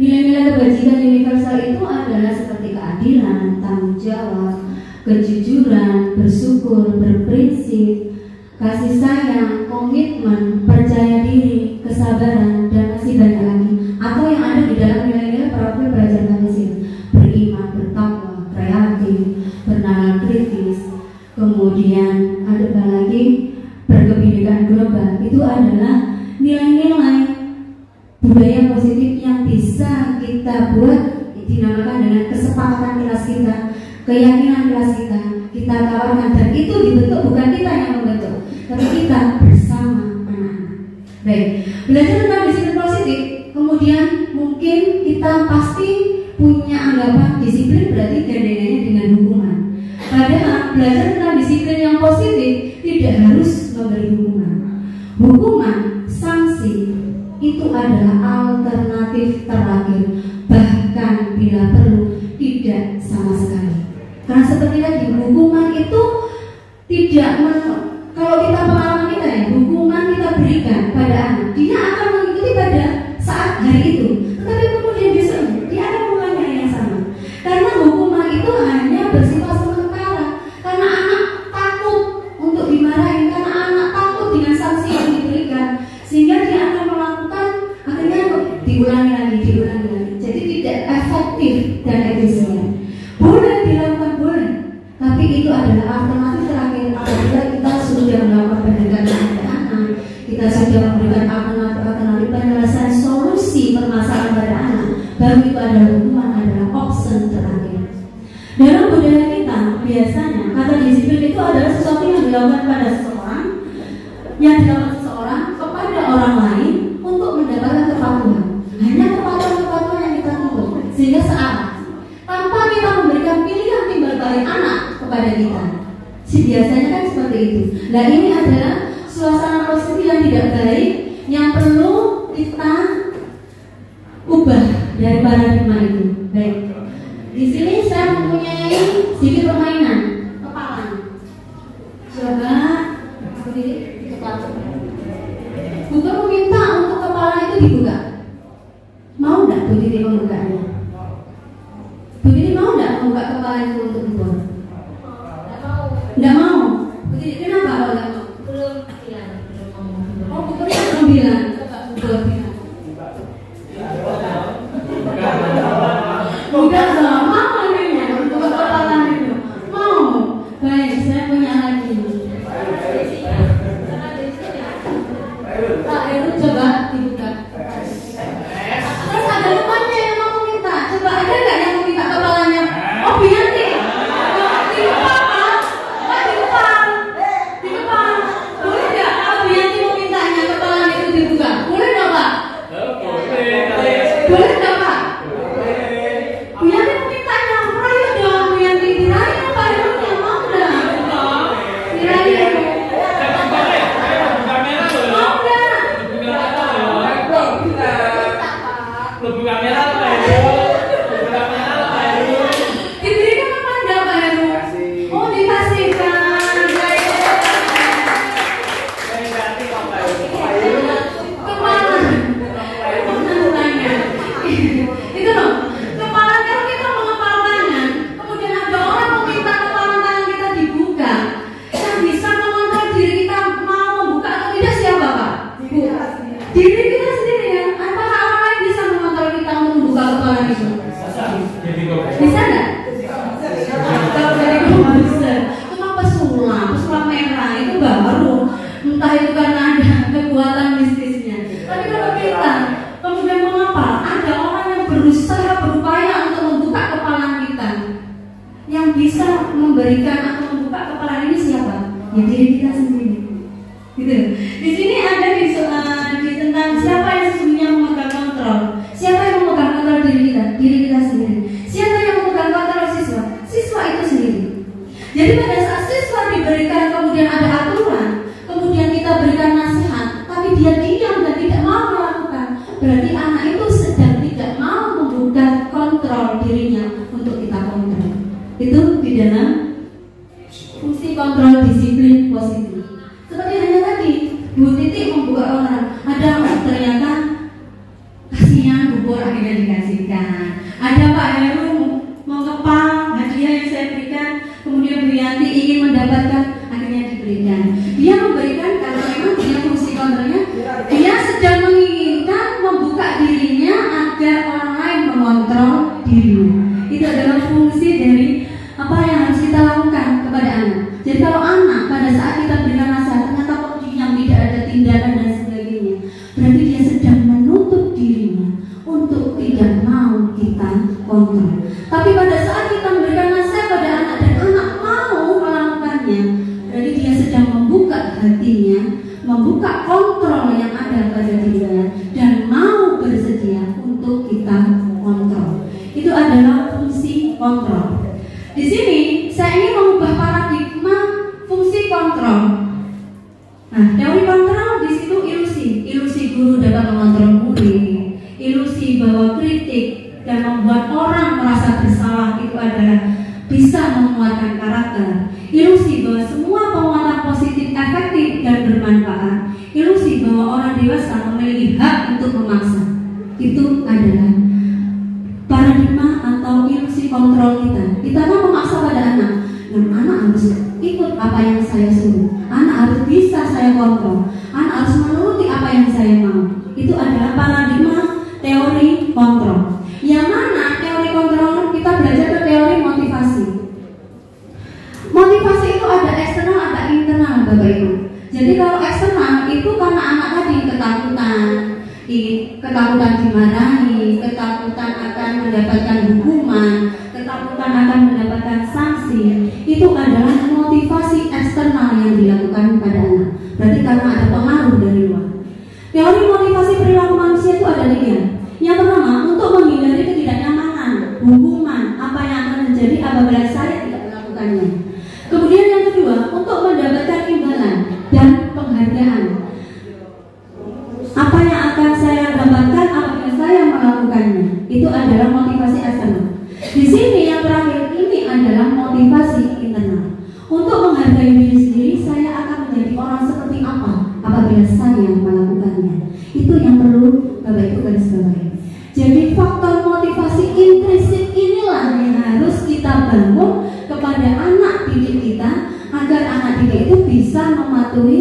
Nilai-nilai kebajikan universal itu adalah seperti keadilan, tanggung jawab, kejujuran, bersyukur, berprinsip, kasih sayang, komitmen, percaya diri, kesabaran, dan masih banyak lagi. Atau yang ada di dalam nilai-nilai profil pelajar Pancasila: beriman, bertakwa, kreatif, bernalar kritis, kemudian ada lagi berkebinekaan global. Itu adalah nilai-nilai budaya positif yang bisa kita buat, dinamakan dengan kesepakatan kelas kita, keyakinan kelas kita tawarkan, dan itu dibentuk bukan kita yang membentuk, tapi kita bersama anak-anak. Baik, belajar tentang disiplin positif, kemudian mungkin kita pasti punya anggapan disiplin berarti gandengannya dengan hukuman. Padahal belajar tentang disiplin yang positif tidak harus memberi hukuman. Hukuman, sanksi itu adalah alternatif terakhir, bahkan bila perlu tidak sama sekali. Karena seperti tadi, hukuman itu tidak kalau kita pengalaman kita ya, hukuman kita berikan pada anak, dia akan mengikuti pada saat hari itu, tetapi kemudian besoknya dia akan mengulangi hal yang sama. Karena hukuman itu hanya bersifat sementara, karena anak takut untuk dimarahin, karena anak takut dengan sanksi yang diberikan, sehingga dia akan melakukan, akhirnya diulangi lagi. Jadi tidak efektif dan efisien. Boleh dilakukan, boleh, tapi itu adalah alternatif terakhir apabila kita sudah melakukan pendekatan pada anak, kita sudah memberikan alternatif penyelesaian solusi permasalahan pada anak, baru itu adalah hukuman, adalah option terakhir. Dalam budaya kita biasanya kata disiplin itu adalah sesuatu yang dilakukan pada seseorang, kepada orang lain untuk mendapatkan kepatuhan. Hanya kepatuhan yang kita tuntut, sehingga searah, tanpa kita memberikan pilihan timbal balik anak kepada kita. Biasanya kan seperti itu. Nah, ini adalah suasana positif yang tidak baik, yang perlu kita ubah dari paradigma itu. Baik, di sini saya mempunyai sedikit permainan kepala. Coba berdiri kepala. Bukan meminta untuk kepala itu dibuka. Mau nggak Bu Titi membukanya? Bu Titi mau nggak membuka kepala itu untuk dibuka? Nggak mau. Bu Titi kenapa kalau nggak mau? Belum bilang. Oh, belum bilang. Belum bilang. Bukan sama ini untuk kepala itu. Mau. Baik, saya punya lagi. Pak itu coba dibuka. Terus ada temannya yang mau minta. Coba ada nggak yang mau minta kepalanya? Oh, Bianti. Di depan, Pak. Di depan. Boleh nggak kalau Bianti mau mintanya kepalanya itu dibuka? Boleh nggak, Pak? Boleh nggak, Pak? Bianti mau mintanya. Merayu dong, Bianti. Dirayu, Pak. Herunya mau nggak? Dirayu. Diberikan apa enggak, Pak Heru? Oh, dikasihkan. Kepala. Itu loh. Kepala, kalau kita mengepal tangan, kemudian ada orang meminta kepala tangan kita dibuka, yang bisa mengontrol diri kita mau membuka atau tidak siapa, Pak? Diri kita sendiri ya. Apakah orang lain bisa mengontrol kita untuk membuka kepala itu? Bisa nggak? Kalau dari komputer, cuma pesulap merah itu baru. Entah itu karena ada kekuatan mistisnya. Tapi kalau kita kemudian mengapal, ada orang yang berusaha berupaya untuk membuka kepala kita. Yang bisa memberikan atau membuka kepala ini siapa? Ya diri kita sendiri. Gitu. Di sini ada di tentang siapa yang sesungguhnya memegang kontrol. Siapa yang memegang kontrol diri kita? Diri kita sendiri. Siapa yang memegang kontrol Jadi pada saat siswa diberikan kemudian ada aturan, kemudian kita berikan nasihat, tapi dia diam dan tidak mau melakukan, berarti anak itu sedang tidak mau membuka kontrol dirinya untuk kita kontrol. Itu di dalam fungsi kontrol disiplin positif. Seperti hanya tadi Bu Titi membuka orang, ada ternyata kasihan bubur akhirnya dikasihkan, ada Pak Heru mau kepal hadiah yang saya berikan, kemudian Bu Yanti ingin mendapatkan, akhirnya diberikan. Dia memberikan karena memang dia fungsi kontrolnya, dia sedang menginginkan membuka dirinya agar orang lain mengontrol dirinya. Itu adalah fungsi dari apa yang harus kita lakukan kepada anak. Jadi kalau anak pada saat kita berikan nasihat ternyata kok diam, tidak ada tindakan dan sebagainya, berarti dia sedang menutup dirinya untuk tidak mau kita kontrol. Tapi pada saat kita memberikan nasihat pada anak dan anak mau melakukannya, berarti dia sedang membuka hatinya, membuka kontrol yang ada pada dirinya dan mau bersedia untuk kita kontrol. Itu adalah fungsi kontrol. Di sini saya ingin mengubah paradigma fungsi kontrol. Nah, teori kontrol di situ ilusi guru dapat mengontrol murid, ilusi bahwa kritik dan membuat orang merasa bersalah itu adalah bisa menguatkan karakter, ilusi bahwa semua penguatan positif efektif dan bermanfaat, ilusi bahwa orang dewasa memiliki hak untuk memaksa. Itu adalah paradigma atau ilusi kontrol kita. Kita mau memaksa pada anak, dan anak harus ikut apa yang saya suruh, anak harus bisa saya kontrol, anak harus menuruti apa yang saya mau. Itu adalah paradigma teori kontrol. Yang mana teori kontrol kita belajar ke teori motivasi. Motivasi itu ada eksternal, ada internal, Bapak Ibu. Jadi kalau eksternal itu karena anak tadi ketakutan dimarahi, ketakutan akan mendapatkan hukuman, ketakutan akan mendapatkan sanksi. Itu adalah motivasi eksternal yang dilakukan pada anak. Berarti karena ada pengaruh dari luar. Teori motivasi perilaku manusia itu ada 3. Yang pertama, untuk menghindari ketidaknyamanan, hukuman, apa yang akan terjadi apabila saya tidak melakukannya. Kemudian yang kedua, untuk mendapatkan imbalan dan penghargaan. Apa yang akan saya dapatkan apabila saya melakukannya. Itu adalah motivasi eksternal. Di sini yang terakhir ini adalah motivasi internal. Untuk menghargai diri sendiri, saya akan menjadi orang seperti apa apabila saya melakukannya. Itu yang perlu Bapak Ibu garis bawahi. Jadi faktor motivasi intrinsik inilah yang harus kita bangun kepada anak didik kita agar anak didik itu bisa mematuhi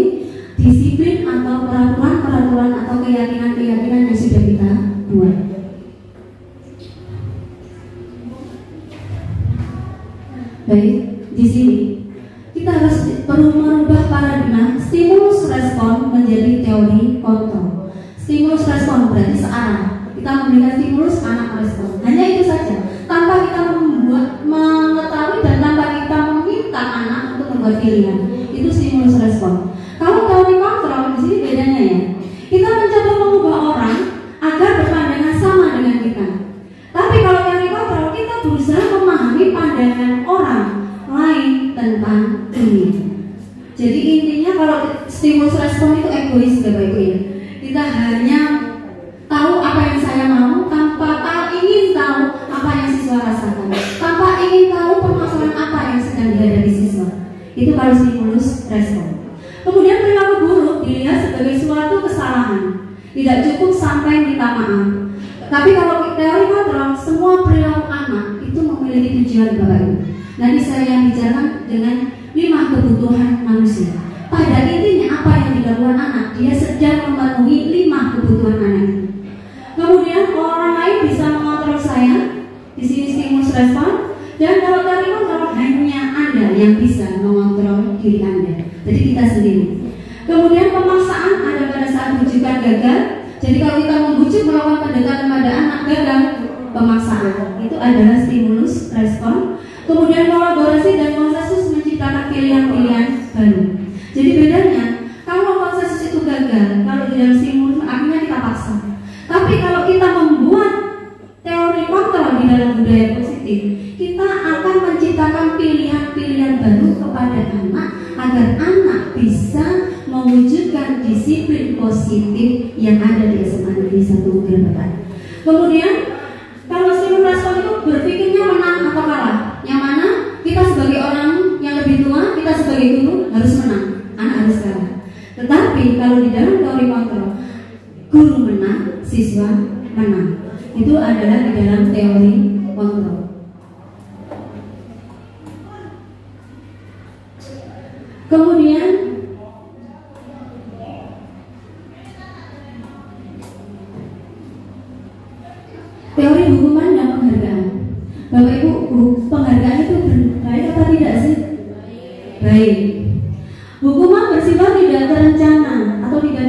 disiplin atau peraturan-peraturan atau keyakinan-keyakinan yang sudah kita buat. Baik, di sini kita harus perlu merubah paradigma stimulus respon menjadi teori kontrol. Stimulus respon berarti searah. Kita memberikan stimulus, anak respon. Hanya itu saja, tanpa kita mengetahui dan tanpa kita meminta anak untuk membuat pilihan. Itu stimulus respon. Kalau teori kontrol di sini bedanya ya. Kita mencoba mengubah orang agar berpandangan sama dengan kita. Tapi kalau teori kontrol kita berusaha memahami pandangan orang lain tentang ini. Jadi intinya kalau stimulus respon itu egois, Bapak Ibu ya. Kita hanya tahu apa yang saya mau tanpa ingin tahu apa yang siswa rasakan, tanpa ingin tahu permasalahan apa yang sedang dihadapi siswa. Itu kalau stimulus respon. Kemudian perilaku buruk dilihat sebagai suatu kesalahan, tidak cukup sampai minta maaf. Tapi kalau teori kontrol, semua perilaku anak itu memiliki tujuan, Bapak Ibu. Nanti saya yang bicarakan dengan 5 kebutuhan manusia. Pada intinya apa yang dilakukan anak, dia sedang memenuhi 5 kebutuhan anak itu. Kemudian orang lain bisa mengontrol saya, di sini stimulus respon. Dan kalau teori kontrol hanya Anda yang bisa mengontrol diri Anda. Jadi kita sendiri. Kemudian pemaksaan ada pada saat rujukan gagal. Jadi kalau kita membujuk melakukan pendekatan pada anak gagal, pemaksaan itu adalah stimulus respon. Kemudian kolaborasi dan konsensus menciptakan pilihan-pilihan baru. Jadi bedanya, kalau konsensus itu gagal, kalau di dalam stimulus akhirnya kita paksa. Tapi kalau kita membuat teori kontrol di dalam budaya positif, kita akan menciptakan pilihan-pilihan baru kepada anak agar anak bisa mewujudkan disiplin positif yang ada di SMA Negeri 1 Gerebekan. Kemudian kalau stimulus respon itu berpikirnya menang atau kalah, yang mana kita sebagai orang yang lebih tua, kita sebagai guru harus menang, anak harus kalah. Tetapi kalau di dalam teori kontrol, guru menang, siswa menang. Itu adalah di dalam teori kontrol. Kemudian teori hukuman dan penghargaan. Bapak Ibu, penghargaan itu baik apa tidak sih? Baik. Hukuman bersifat tidak terencana atau tidak.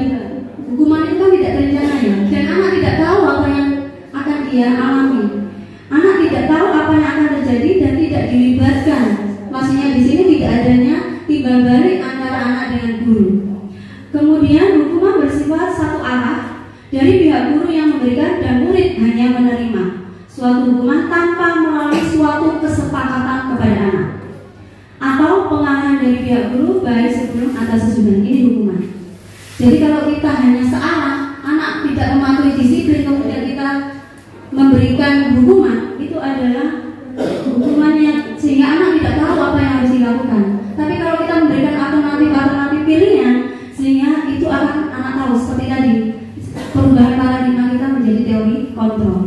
Hukuman itu kan tidak terencana ya, dan anak tidak tahu apa yang akan dia alami. Anak tidak tahu apa yang akan terjadi dan tidak dilibatkan. Maksudnya di sini tidak adanya timbal balik antara anak dengan guru. Kemudian hukuman bersifat satu arah dari pihak guru yang memberikan dan murid hanya menerima suatu hukuman tanpa melalui suatu kesepakatan kepada anak, atau pengarahan dari pihak guru baik sebelum atau sesudah. Ini hukuman. Jadi kalau kita hanya searah, anak tidak mematuhi disiplin, kemudian kita memberikan hukuman, itu adalah hukuman yang sehingga anak tidak tahu apa yang harus dilakukan. Tapi kalau kita memberikan alternatif pilihan, sehingga itu akan anak tahu. Seperti tadi, perubahan paradigma kita menjadi teori kontrol.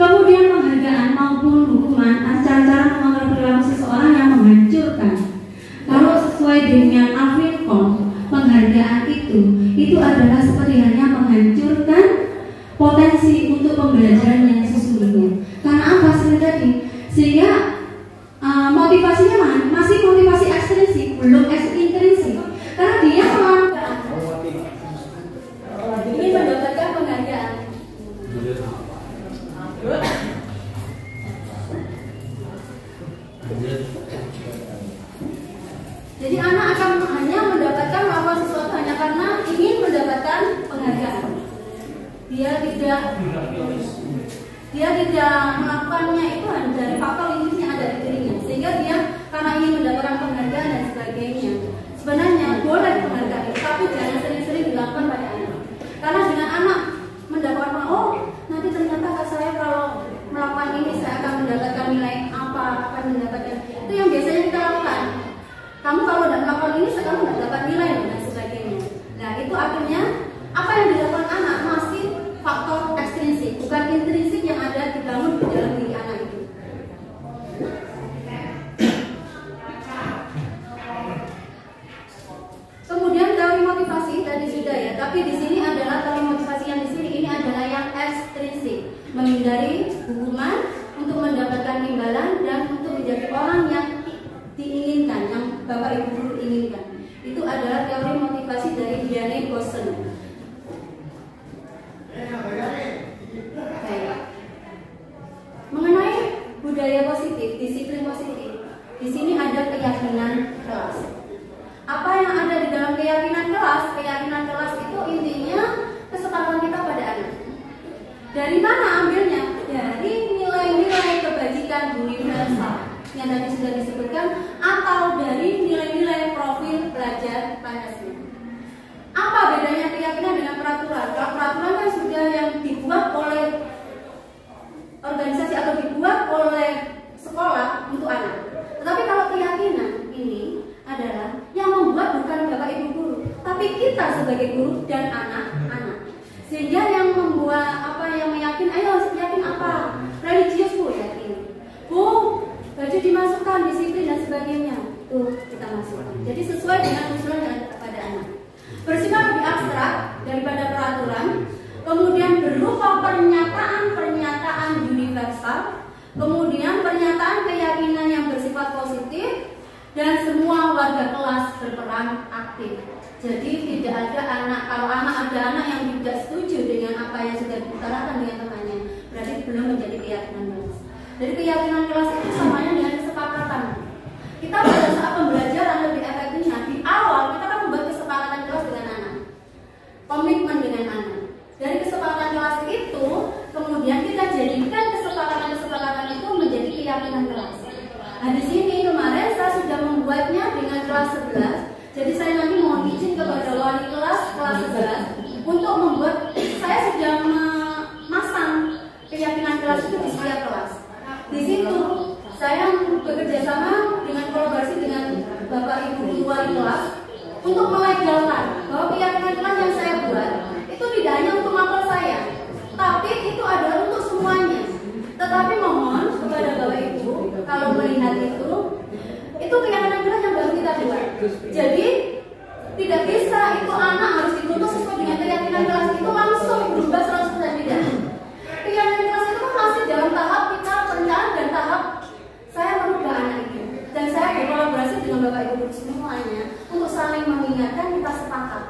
Kemudian penghargaan maupun hukuman cara-cara mengontrol perilaku seseorang yang menghancurkan. Kalau sesuai dengan Alvin Kohn, penghargaan itu adalah seperti hanya menghancurkan potensi untuk pembelajaran yang sesungguhnya. Karena apa seperti tadi? Sehingga motivasinya masih motivasi ekstrinsik, belum intrinsik. Karena dia ingin mendapatkan penghargaan. Jadi anak akan hanya mendapatkan melakukan sesuatu hanya karena ingin mendapatkan penghargaan. Dia tidak melakukannya itu hanya dari faktor intinya ada di dirinya, sehingga dia karena ingin mendapatkan penghargaan dan sebagainya. Sebenarnya boleh penghargaan, tapi jangan sering-sering dilakukan pada anak. Karena dengan anak mendapatkan, oh nanti ternyata saya kalau melakukan ini saya akan mendapatkan nilai apa, akan mendapatkan itu yang biasanya kita lakukan. Kamu kalau tidak melakukan ini, kamu tidak dapat nilai dan sebagainya. Nah itu akhirnya apa yang dilakukan anak masih faktor ekstrinsik, bukan intrinsik yang ada dibangun di dalam diri anak itu. Kemudian teori motivasi tadi sudah ya, tapi di sini adalah teori motivasi yang di sini ini adalah yang ekstrinsik, menghindari hukuman untuk mendapatkan imbalan dan untuk menjadi orang yang diinginkan, yang Bapak Ibu guru inginkan. Itu adalah teori motivasi dari Diane Gossen. Mengenai budaya positif, disiplin positif, di sini ada keyakinan kelas. Apa yang ada di dalam keyakinan kelas? Keyakinan kelas itu intinya kesepakatan kita pada anak. Dari mana ambilnya? Dari nilai-nilai kebajikan universal yang tadi sudah disebutkan, atau dari nilai-nilai profil belajar Pancasila. Apa bedanya keyakinan dengan peraturan? Kalau peraturan kan sudah yang dibuat oleh organisasi atau dibuat oleh sekolah untuk anak. Tetapi kalau keyakinan ini adalah yang membuat bukan Bapak Ibu guru, tapi kita sebagai guru dan anak-anak. Sehingga yang membuat apa yang meyakin, ayo yakin apa? Religius Bu yakin. Bu, baju dimasukkan, disiplin dan sebagainya. Tuh kita masukkan. Jadi sesuai dengan usulan yang ada kepada anak. Bersifat lebih abstrak daripada peraturan. Kemudian berupa pernyataan universal. Kemudian pernyataan keyakinan yang bersifat positif. Dan semua warga kelas berperan aktif. Jadi tidak ada anak, kalau ada anak yang tidak setuju dengan apa yang sudah diutarakan dengan temannya, berarti belum menjadi keyakinan kelas. Jadi keyakinan kelas itu samanya dengan kesepakatan. Kita pada saat pembelajaran lebih efektifnya di awal kita kan membuat kesepakatan kelas dengan anak, komitmen dengan anak. Dari kesepakatan kelas itu kemudian kita jadikan kesepakatan itu menjadi keyakinan kelas. Nah di sini kemarin saya sudah membuatnya dengan kelas 11. Jadi saya nanti mohon izin kepada wali kelas 11 untuk membuat, saya sudah memasang keyakinan kelas itu di setiap kelas. Di situ saya bekerja sama dengan kolaborasi dengan Bapak Ibu guru wali kelas untuk melegalkan bahwa keyakinan kelas yang saya buat itu tidak hanya untuk mapel saya, tapi itu adalah untuk semuanya. Tetapi mohon kepada Bapak Ibu, kalau melihat itu keyakinan kelas yang baru kita buat. Jadi tidak bisa itu anak harus dituntut sesuai dengan keyakinan kelas itu langsung berubah 100% tidak. Keyakinan kelas itu kan masih dalam tahap kita perencanaan dan tahap saya merubah anak itu. Dan saya berkolaborasi dengan Bapak Ibu semuanya untuk saling mengingatkan, kita sepakat.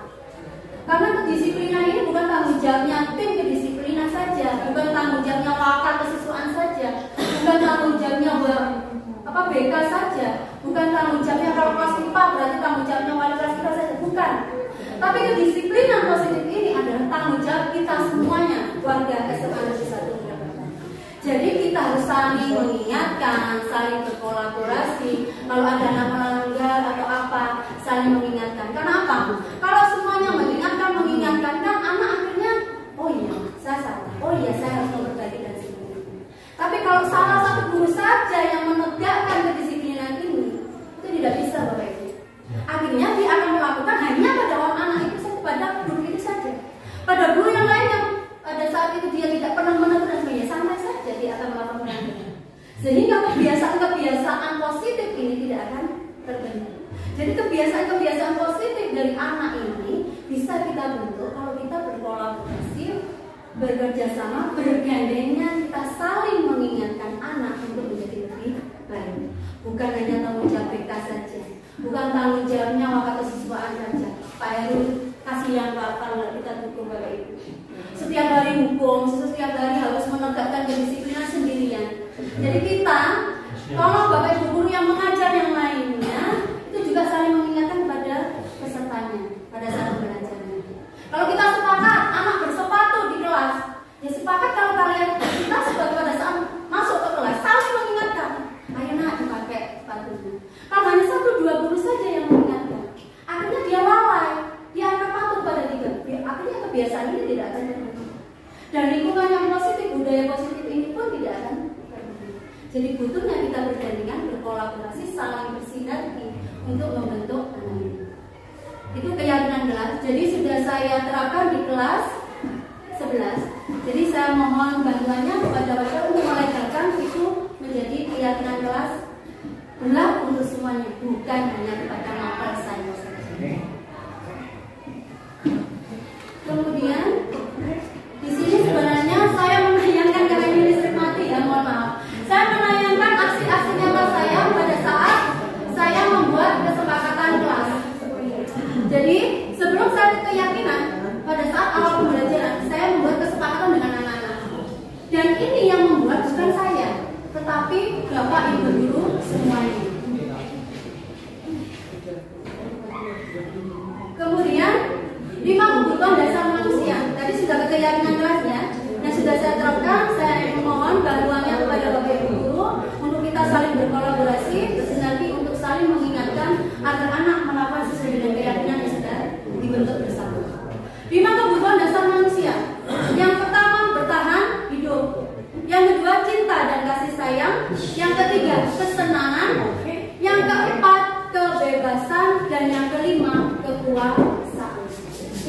Karena kedisiplinan ini bukan tanggung jawabnya tim kedisiplinan saja, bukan tanggung jawabnya wakil kesiswaan saja, bukan tanggung jawabnya BK saja, bukan tanggung jawabnya kalau kelas IPA berarti tanggung jawabnya wali kelas kita saja, bukan. Tapi kedisiplinan positif ini adalah tanggung jawab kita semuanya, warga SMA Negeri 1. Jadi kita harus saling mengingatkan, saling berkolaborasi. Kalau ada anak melanggar atau apa, saling mengingatkan. Karena apa? Kalau semuanya mengingatkan kan anak akhirnya, oh iya, saya salah. Oh iya, saya harus memperbaiki dan sebagainya. Tapi kalau salah satu guru saja yang menegakkan kedisiplinan ini, itu tidak bisa, Bapak Ibu. Akhirnya dia akan melakukan hanya pada orang anak itu saja, pada guru itu saja. Pada guru yang lain yang pada saat itu dia tidak pernah menegur dan sebagainya, santai saja dia akan melakukan pelanggaran. Sehingga kebiasaan-kebiasaan positif ini tidak akan terbentuk. Jadi kebiasaan-kebiasaan positif dari anak ini bisa kita bentuk kalau kita berkolaborasi, bekerja sama, bergandengan, kita saling mengingatkan anak untuk menjadi lebih baik. Bukan hanya tanggung jawab BK saja, bukan tanggung jawabnya wakil kesiswaan saja. Pak Heru, kasihan Pak kalau kita dukung Bapak Ibu. Setiap hari hukum, setiap hari harus menegakkan kedisiplinan sendirian. Jadi kita, kalau Bapak Ibu guru yang mengajar yang lainnya, itu juga saling mengingatkan pada pesertanya pada saat belajarnya. Kalau kita sepakat, anak bersepatu di kelas, ya sepakat kalau kalian kita sebagai pada saat masuk ke kelas saling mengingatkan, ayo nak dipakai sepatunya. Kalau hanya 1-2 guru saja yang mengingatkan, akhirnya dia lalai, dia akan patuh pada 3. Akhirnya kebiasaan ini tidak akan terbentuk. Dan lingkungan yang positif, budaya positif ini pun tidak akan terbentuk. Jadi butuhnya kita bergandingan, berkolaborasi, saling bersinergi untuk membentuk anak ini. Itu keyakinan kelas. Jadi sudah saya terapkan di kelas 11. Jadi saya mohon bantuannya kepada Bapak untuk melegalkan itu menjadi keyakinan kelas berlaku untuk semuanya, bukan hanya kepada mapel saya saja. Kemudian di sini sebenarnya saya menayangkan, karena ini listrik mati ya, mohon maaf. Saya menayangkan aksi-aksi nyata saya pada saat saya membuat kesepakatan kelas. Jadi sebelum saya keyakinan, pada saat awal pembelajaran saya membuat kesepakatan dengan anak-anak. Dan ini yang membuat bukan saya, tetapi Bapak Ibu guru semuanya. Kemudian 5 kebutuhan dasar manusia. Tadi sudah keyakinan kelasnya, yang sudah saya terapkan. Saya memohon bantuannya kepada Bapak Ibu guru untuk kita saling berkolaborasi, bersinergi untuk saling mengingatkan agar anak melakukan sesuai dengan keyakinan yang sudah dibentuk bersama. 5 kebutuhan dasar manusia. Yang pertama, bertahan hidup. Yang kedua, cinta dan kasih sayang. Yang ketiga, kesenangan. Yang keempat, kebebasan. Dan yang kelima, kekuasaan.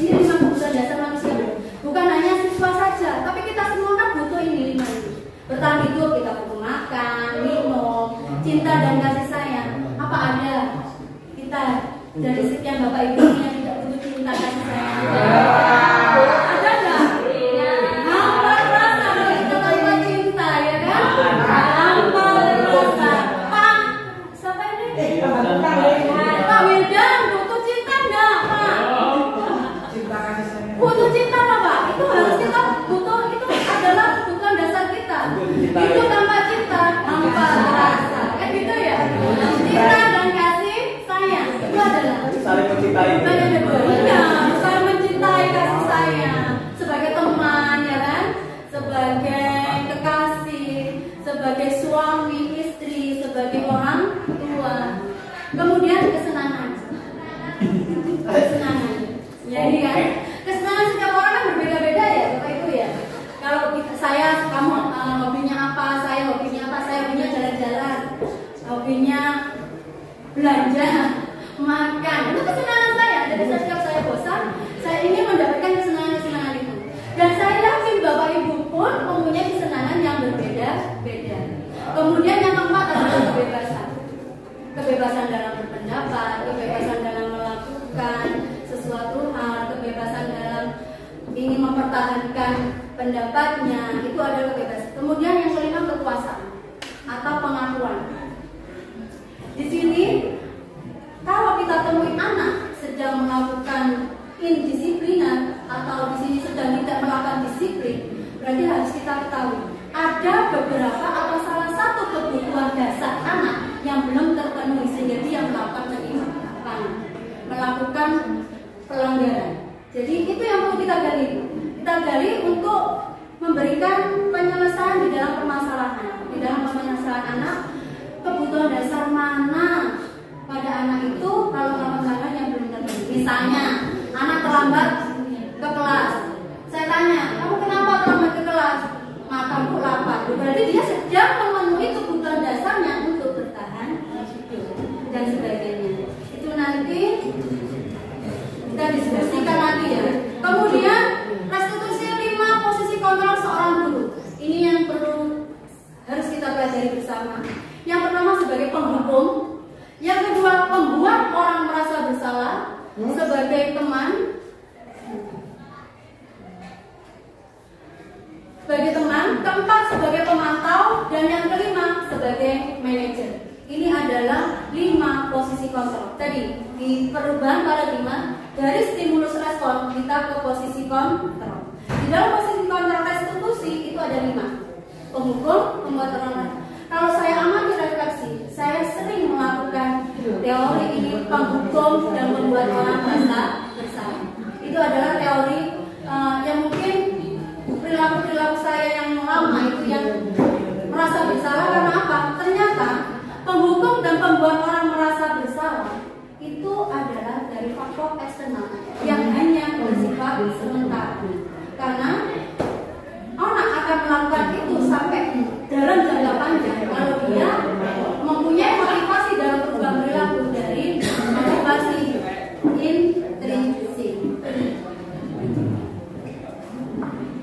Ini 5 kebutuhan dasar manusia. Bukan hanya siswa saja, tapi kita semua kan butuh ini 5 ini. Bertahan hidup, kita butuh makan, minum, cinta dan kasih sayang. Apa ada kita dari sekian Bapak Ibu yang tidak butuh cinta kasih sayang? Ada nggak? Hampa rasa kalau kita tanpa cinta, ya kan? Hampa rasa. Pak, siapa ini? Pak Wildan, butuh cinta nggak, Pak? Butuh cinta nggak, Pak? Itu harus kita butuh, itu adalah kebutuhan dasar kita. Hidup tanpa cinta, hampa rasa. Kayak gitu ya? Cinta dan kasih sayang itu adalah saling mencintai. Yang kedua, iya, saling mencintai, kasih sayang sebagai teman, ya kan? Sebagai kekasih, sebagai suami, istri, sebagai orang tua. Kemudian kesenangan. belanja, makan. Itu kesenangan saya. Jadi setiap saya bosan, saya ingin mendapatkan kesenangan-kesenangan itu. Dan saya yakin Bapak Ibu pun mempunyai kesenangan yang berbeda-beda. Kemudian yang keempat adalah kebebasan. Kebebasan dalam berpendapat, kebebasan dalam melakukan sesuatu hal, kebebasan dalam ingin mempertahankan pendapatnya, itu adalah kebebasan. Kemudian yang kelima kekuasaan atau pengakuan. Di sini kalau kita temui anak sedang melakukan indisipliner atau di sini sedang tidak melakukan disiplin, berarti harus kita ketahui ada beberapa atau salah satu kebutuhan dasar anak yang belum terpenuhi sehingga dia melakukan penyimpangan, melakukan pelanggaran. Jadi itu yang perlu kita gali. Kita gali untuk memberikan penyelesaian di dalam permasalahan. Di dalam permasalahan anak, kebutuhan dasar mana pada anak itu kalau melakukan yang belum terpenuhi. Misalnya, anak terlambat ke kelas. Saya tanya, kamu kenapa terlambat ke kelas? Makanku lapar. Berarti dia sedang memenuhi kebutuhan dasarnya untuk bertahan hidup dan sebagainya. Itu nanti kita diskusikan lagi ya. Kemudian restitusi 5 posisi kontrol seorang guru. Ini yang perlu harus kita pelajari bersama. Yang pertama sebagai penghukum, yang kedua pembuat orang merasa bersalah sebagai teman, keempat sebagai pemantau, dan yang kelima sebagai manajer. Ini adalah 5 posisi kontrol. Tadi di perubahan paradigma dari stimulus respon kita ke posisi kontrol. Di dalam posisi kontrol restitusi itu ada 5. Penghukum, pembuat orang. Kalau saya amati refleksi, saya sering melakukan teori ini penghukum dan membuat orang merasa bersalah. Itu adalah teori yang mungkin perilaku saya yang lama itu yang merasa bersalah karena apa? Ternyata penghukum dan pembuat orang merasa bersalah itu adalah dari faktor eksternal yang hanya bersifat sementara. Karena orang akan melakukan itu sampai dalam jangka panjang kalau dia mempunyai motivasi dalam perubahan perilaku dari motivasi intrinsik.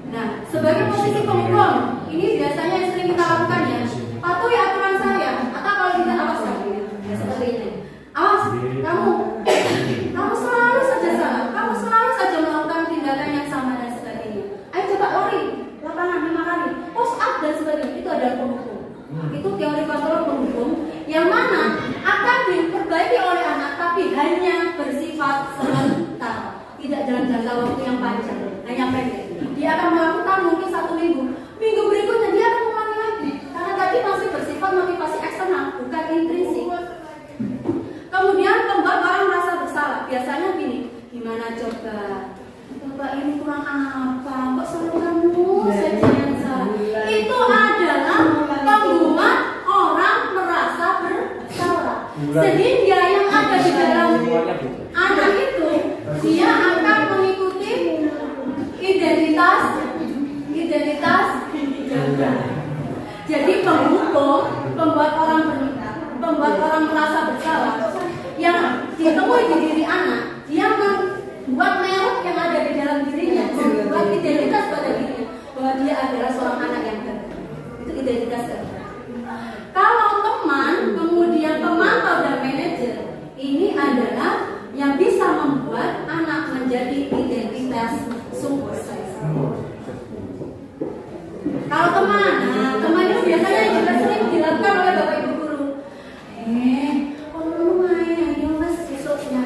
Nah, sebagai posisi penghukum, ini biasanya yang sering kita lakukan ya, patuhi aturan saya, atau kalau tidak awas lagi, ya seperti ini. Awas, kamu selalu saja salah, kamu selalu saja melakukan tindakan yang sama dan sebagainya. Ayo coba lari, lapangan 5 kali, push up dan sebagainya. Itu adalah penghukum. Itu teori kontrol penghukum yang mana akan diperbaiki oleh anak, tapi hanya bersifat sementara, tidak dalam jangka waktu yang panjang, hanya pendek. Dia akan melakukan mungkin 1 minggu. Minggu berikutnya dia akan mengulangi lagi. Karena tadi masih bersifat motivasi eksternal, bukan intrinsik. Kemudian pembuat orang merasa bersalah. Biasanya gini, gimana coba? Bapak ini kurang apa? Kok selalu kamu saja yang salah? Itu adalah pembuat orang merasa bersalah. Sehingga yang ada di dalam anak itu, dia akan mengikuti identitas ganda. Jadi penghukum, pembuat orang merasa bersalah yang ditemui di diri anak, dia membuat merek yang ada di dalam dirinya, membuat identitas pada dirinya bahwa dia adalah seorang anak yang ganda. Itu identitas ganda. Kalau teman, kemudian pemantau dan manajer, ini adalah yang bisa membuat anak menjadi identitas sukses. Kalau teman itu biasanya juga sering dilakukan oleh bapak ibu guru. Kamu main, ayo mas besoknya.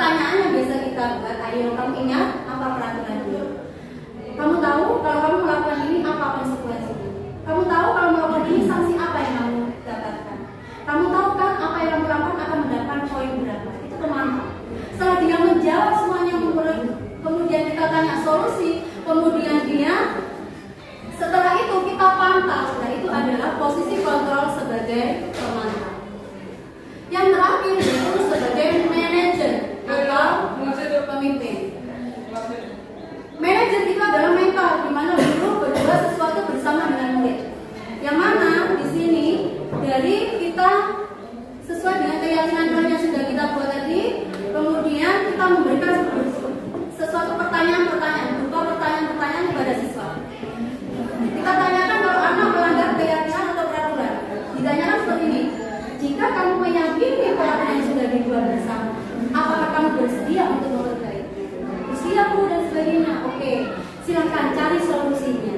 pertanyaan yang biasa kita buat, ayo kamu ingat apa peraturannya? Kamu tahu kalau kamu melakukan ini apa konsekuensinya? Kamu tahu kalau melakukan ini sanksi apa yang kamu dapatkan? Kamu tahu kan apa yang kamu lakukan akan mendapatkan poin berapa? Itu pemantau. Setelah dia menjawab semuanya, kemudian kita tanya solusi, kemudian dia setelah itu kita pantau. Nah, itu adalah posisi kontrol sebagai pemantau. Yang terakhir itu sebagai manajer atau pemimpin. Manajer itu adalah mentor, di mana guru berbuat sesuatu bersama dengan murid. Yang mana di sini dari kita sesuai dengan keyakinan yang sudah kita buat tadi, kemudian kita memberikan sesuatu pertanyaan-pertanyaan kepada siswa. Kita tanyakan kalau anak melanggar keyakinan atau peraturan. Ditanyakan seperti ini. Jika kamu meyakini peraturan yang sudah dibuat bersama, apakah kamu bersedia untuk memperbaiki? Bersedia Bu dan sebagainya. Oke, silakan cari solusinya.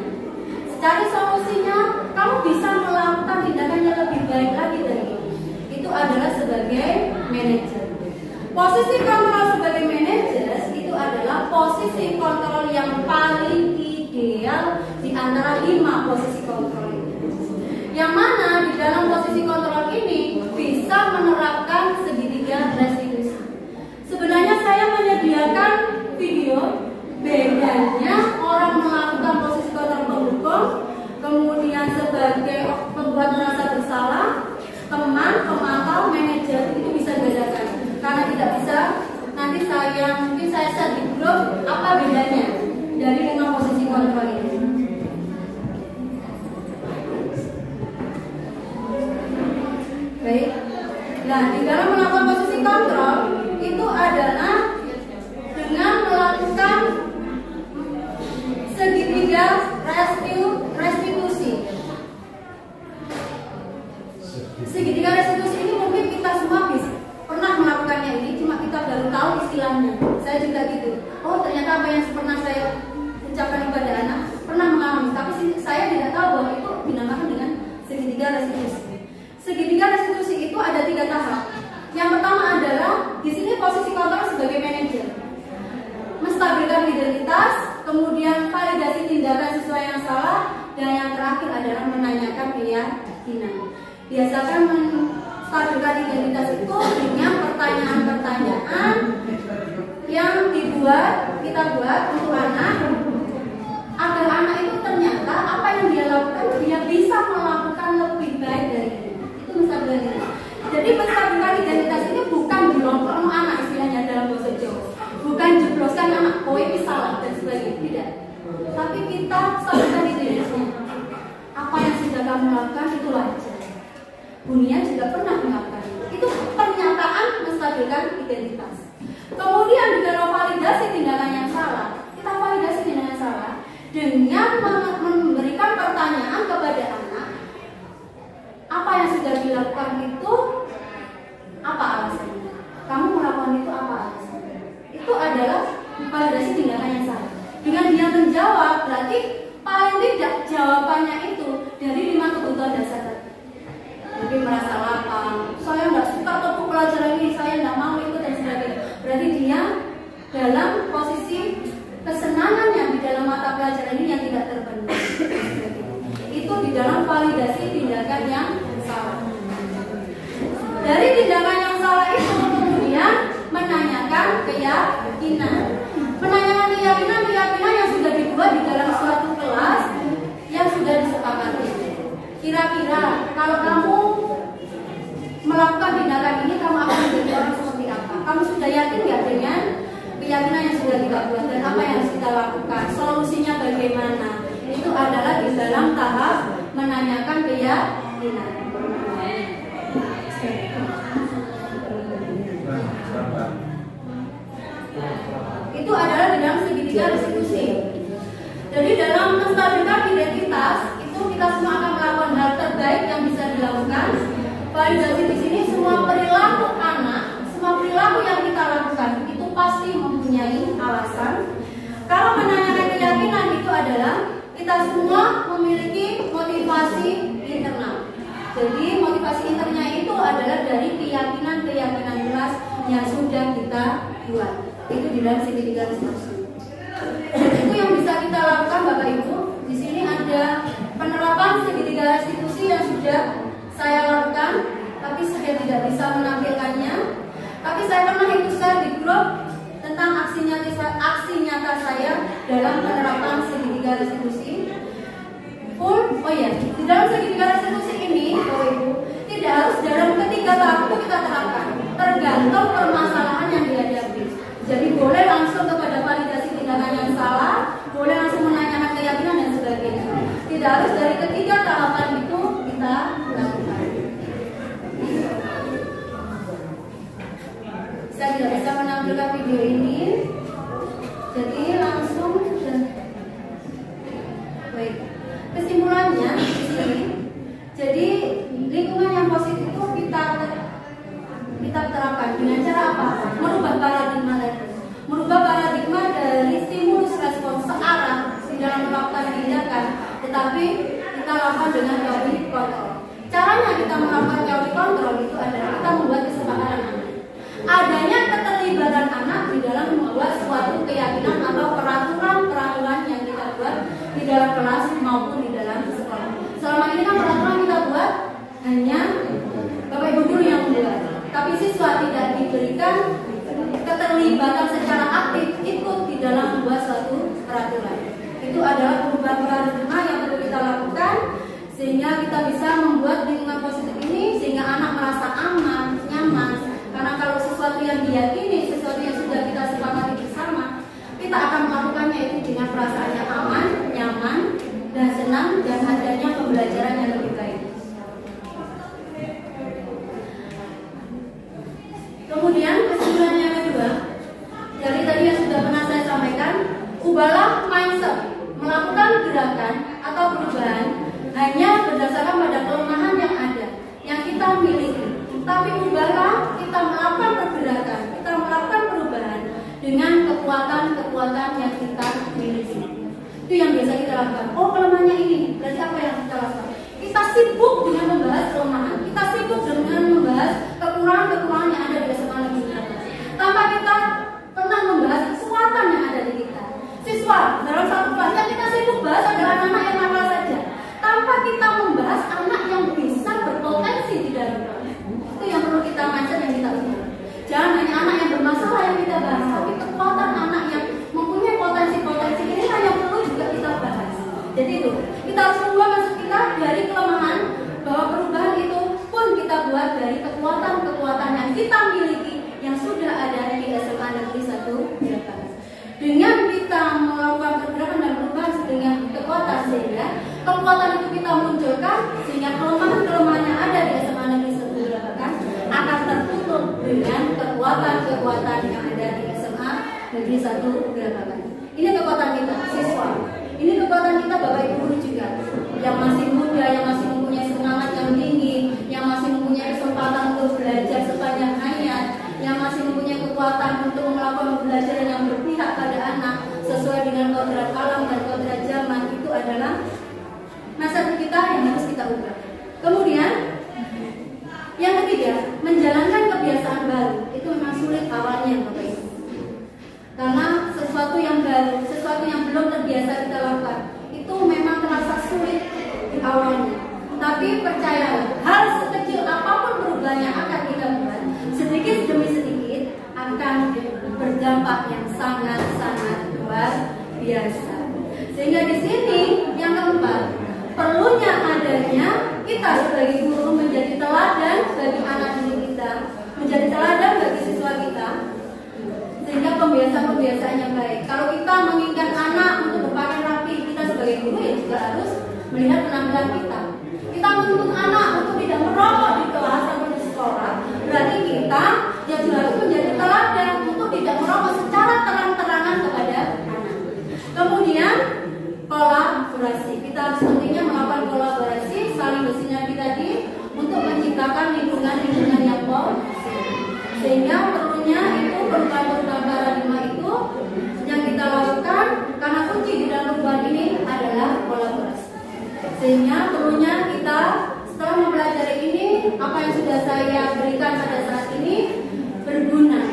Cari solusinya, kamu bisa melakukan tindakan yang lebih baik lagi dari ini. Itu adalah sebagai manajer. Posisi kontrol sebagai manajer itu adalah posisi kontrol yang paling ideal di antara 5 posisi kontrol ini. Yang mana di dalam posisi kontrol ini bisa menerapkan segitiga restitusi. Sebenarnya saya menyediakan video bedanya orang melakukan posisi kontrol penghukum, kemudian sebagai pembuat merasa bersalah, teman, pemantau, manajer, itu bisa dibedakan. Karena tidak bisa, nanti mungkin saya share di grup apa bedanya dari 5 posisi kontrol ini. Baik. Nah, di dalam melakukan posisi kontrol itu adalah dengan melakukan segitiga restitusi. Segitiga restitusi ini mungkin kita semua bisa pernah melakukannya ini, cuma kita baru tahu istilahnya. Saya juga gitu. Oh, ternyata apa yang pernah saya ucapkan kepada anak pernah mengalami, tapi saya tidak tahu bahwa itu dinamakan dengan segitiga restitusi. Segitiga restitusi itu ada 3 tahap. Yang pertama adalah di sini posisi kontrol sebagai manajer, menstabilkan identitas, kemudian validasi tindakan sesuai yang salah, dan yang terakhir adalah menanyakan keyakinan. Biasakan menstabilkan identitas itu dengan pertanyaan-pertanyaan yang kita buat untuk anak, agar anak itu ternyata apa yang dia lakukan dia bisa melakukan lebih baik dari ini. Itu menstabilkan. Jadi menstabilkan identitas ini bukan dilompat anak istilahnya dalam bahasa Jawa, bukan jebloskan anak kowe ini salah dan sebagainya, tidak. Tapi kita stabilkan identitasnya. Apa yang sudah kamu lakukan itu wajar. Dunia juga pernah melakukan. Itu pernyataan menstabilkan identitas. Kemudian di dalam validasi tindakan yang salah, kita validasi tindakan yang salah dengan memberikan pertanyaan kepada anak, apa yang sudah dilakukan itu apa alasannya? Kamu melakukan itu apa alasannya? Itu adalah validasi tindakan yang salah. Dengan dia menjawab, berarti paling tidak jawabannya itu dari 5 kebutuhan dasar tadi. Mungkin merasa lapang, saya nggak suka topik pelajaran ini, saya nggak mau ikut dan sebagainya. Berarti dia dalam posisi kesenangannya di dalam mata pelajaran ini yang tidak terpenuhi. Itu di dalam validasi tindakan yang salah. Dari tindakan yang salah itu kemudian menanyakan keyakinan. Menanyakan keyakinan yang sudah dibuat di dalam suatu kelas yang sudah disepakati. Kira-kira kalau kamu melakukan tindakan ini kamu akan menjadi orang seperti apa? Kamu sudah yakin nggak dengan keyakinan yang sudah kita buat dan apa yang harus kita lakukan? Solusinya bagaimana? Itu adalah di dalam tahap menanyakan keyakinan. Itu adalah di dalam segitiga restitusi. Jadi dalam menstabilkan identitas itu kita semua akan melakukan hal terbaik yang bisa dilakukan. Validasi di sini semua perilaku anak, semua perilaku yang kita lakukan itu pasti mempunyai alasan. Kalau menanyakan keyakinan itu adalah kita semua memiliki motivasi internal. Jadi motivasi internalnya itu adalah dari keyakinan jelas yang sudah kita buat. Itu di dalam segitiga restitusi. Itu yang bisa kita lakukan Bapak Ibu. Di sini ada penerapan segitiga restitusi yang sudah saya lakukan, tapi saya tidak bisa menampilkannya. Tapi saya pernah ikut share di grup tentang aksi nyata saya dalam penerapan segitiga restitusi. Di dalam segitiga restitusi ini, Bapak Ibu, tidak harus dalam ketiga tahap itu kita terapkan, tergantung permasalahan yang dihadapi. Jadi boleh langsung kepada validasi tindakan yang salah, boleh langsung menanyakan keyakinan dan sebagainya. Tidak harus dari ketiga tahapan itu kita lakukan. Saya tidak bisa menampilkan video ini, jadi langsung baik. Kesimpulannya di sini, jadi lingkungan yang positif itu kita terapkan dengan cara apa? Merubah paradigma tadi, merubah paradigma dari stimulus respons searah di dalam melakukan tindakan, tetapi kita lakukan dengan quality control. Caranya kita melakukan quality control itu adalah kita membuat kesepakatan anak. Adanya keterlibatan anak di dalam membuat suatu keyakinan atau peraturan-peraturan yang kita buat di dalam kelas maupun di dalam sekolah. Selama ini kan peraturan kita buat hanya Bapak Ibu guru yang membuat, tapi siswa tidak diberikan keterlibatan secara aktif ikut di dalam membuat suatu peraturan. Itu adalah perubahan paradigma yang perlu kita lakukan sehingga kita bisa membuat lingkungan positif ini sehingga anak merasa aman, nyaman. Karena kalau sesuatu yang diyakini, sesuatu yang sudah kita sepakati bersama, kita akan melakukannya itu dengan perasaan yang aman, nyaman, dan senang, dan adanya pembelajaran yang lebih baik. Kemudian kesimpulan yang kedua, dari tadi yang sudah pernah saya sampaikan, ubahlah mindset, melakukan gerakan atau perubahan hanya berdasarkan pada kelemahan yang ada, yang kita miliki. Tapi ubahlah kita melakukan pergerakan, kita melakukan perubahan dengan kekuatan-kekuatan yang kita miliki. Itu yang biasa kita lakukan. Oh, kelemahannya ini, berarti apa yang kita lakukan? Kita sibuk dengan membahas kelemahan, kita sibuk dengan membahas kekurangan-kekurangan yang ada di SMA Negeri 13, tanpa kita pernah membahas kekuatan yang ada di kita. Siswa dalam satu kelasnya kita sibuk bahas adalah anak yang nakal saja, tanpa kita membahas anak yang bisa berpotensi di dalam kelas. Itu yang perlu kita mindset yang kita ubah. Jangan hanya anak yang bermasalah yang kita bahas, tapi kekuatan anak yang mempunyai potensi-potensi ini yang perlu juga kita bahas. Jadi itu, kita harus mengubah mindset kita dari kelemahan, bahwa perubahan itu pun kita buat dari kekuatan-kekuatan yang kita miliki yang sudah ada di SMA Negeri 1 Jakarta. Dengan kita melakukan pergerakan dan perubahan dengan kekuatan, sehingga kekuatan itu kita munculkan, sehingga kelemahan-kelemahan yang ada di SMA Negeri 1 Jakarta akan tertutup dengan kekuatan-kekuatan yang ada di SMA Negeri 1 Jakarta. Ini kekuatan kita, siswa. Ini kekuatan kita Bapak Ibu guru juga, yang masih muda, yang masih mempunyai semangat yang tinggi, yang masih mempunyai kesempatan untuk belajar sepanjang hayat, yang masih mempunyai kekuatan untuk melakukan pembelajaran yang berpihak pada anak sesuai dengan kodrat alam dan kodrat zaman. Itu adalah mindset kita yang harus kita ubah. Kemudian yang ketiga, menjalankan kebiasaan baru. Itu memang sulit awalnya Bapak Ibu, karena sesuatu yang baru, sesuatu yang belum terbiasa kita lakukan, itu memang terasa sulit di awalnya. Tapi percayalah, hal sekecil apapun perubahan yang akan kita buat, sedikit demi sedikit akan berdampak yang sangat-sangat luar biasa. Sehingga di sini yang keempat, perlunya adanya kita sebagai guru menjadi teladan bagi anak didik kita, menjadi teladan bagi siswa kita, sehingga pembiasaan-pembiasaan yang baik. Kalau kita menginginkan anak untuk berpakaian rapi, kita sebagai guru ya juga harus melihat penampilan kita. Kita menuntut anak untuk tidak merokok di kelas atau di sekolah, berarti kita ya juga harus menjadi teladan untuk tidak merokok secara terang-terangan kepada anak. Kemudian kolaborasi, kita harus pentingnya melakukan kolaborasi, saling bersinergi tadi untuk menciptakan lingkungan-lingkungan yang positif. Sehingga perlunya itu perubahan-perubahan paradigma itu yang kita lakukan, karena kunci di dalam perubahan ini adalah kolaborasi. Sehingga perlunya kita setelah mempelajari ini, apa yang sudah saya berikan pada saat ini berguna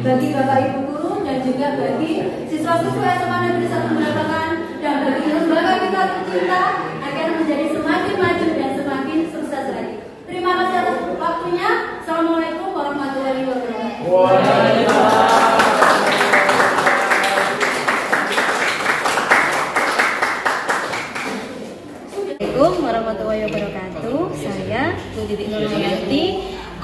bagi Bapak Ibu guru dan juga bagi siswa-siswa SMA Negeri 1 Brabakan dan bagi lembaga kita tercinta agar menjadi semakin maju dan semakin sukses lagi. Terima kasih atas waktunya. Assalamualaikum warahmatullahi wabarakatuh. Assalamualaikum warahmatullahi wabarakatuh. Saya Bu Titik Nurhayati,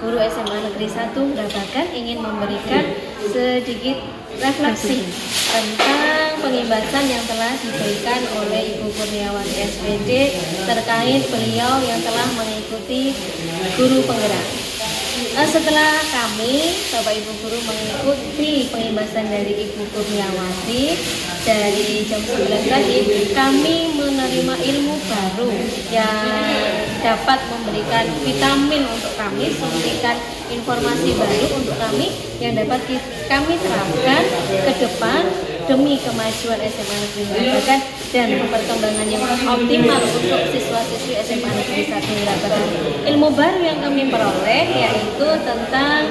guru SMA Negeri 1 Brabakan, ingin memberikan sedikit refleksi tentang pengimbasan yang telah diberikan oleh Ibu Kurniawati SPD terkait beliau yang telah mengikuti guru penggerak. Setelah kami, Bapak Ibu guru, mengikuti pengimbasan dari Ibu Kurniawati dari jam 9 tadi, kami menerima ilmu baru yang dapat memberikan vitamin untuk kami, suntikan informasi baru untuk kami yang dapat kami terapkan ke depan demi kemajuan SMA Negeri Brabakan dan perkembangan yang optimal untuk siswa-siswi SMA Negeri 1 Brabakan. Ilmu baru yang kami peroleh yaitu tentang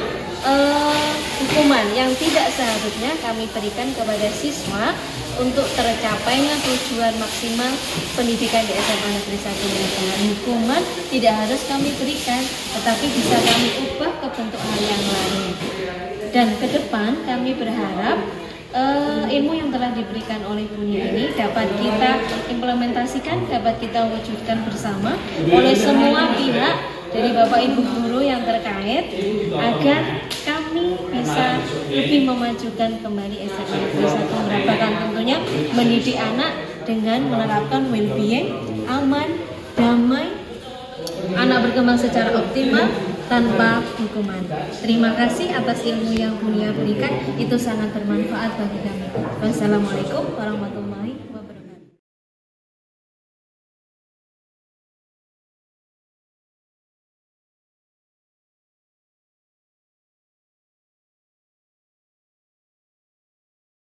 hukuman yang tidak seharusnya kami berikan kepada siswa untuk tercapainya tujuan maksimal pendidikan di SMA Negeri 1 Brabakan. Hukuman tidak harus kami berikan, tetapi bisa kami ubah ke bentuk hal yang lain. Dan ke depan kami berharap ilmu yang telah diberikan oleh Bunia ini dapat kita implementasikan, dapat kita wujudkan bersama oleh semua pihak dari Bapak Ibu guru yang terkait agar kami bisa lebih memajukan kembali SMA Negeri 1 Brabakan, tentunya mendidik anak dengan menerapkan well-being, aman, damai, anak berkembang secara optimal tanpa hukuman. Terima kasih atas ilmu yang Bunia berikan, itu sangat bermanfaat bagi kami. Wassalamualaikum warahmatullahi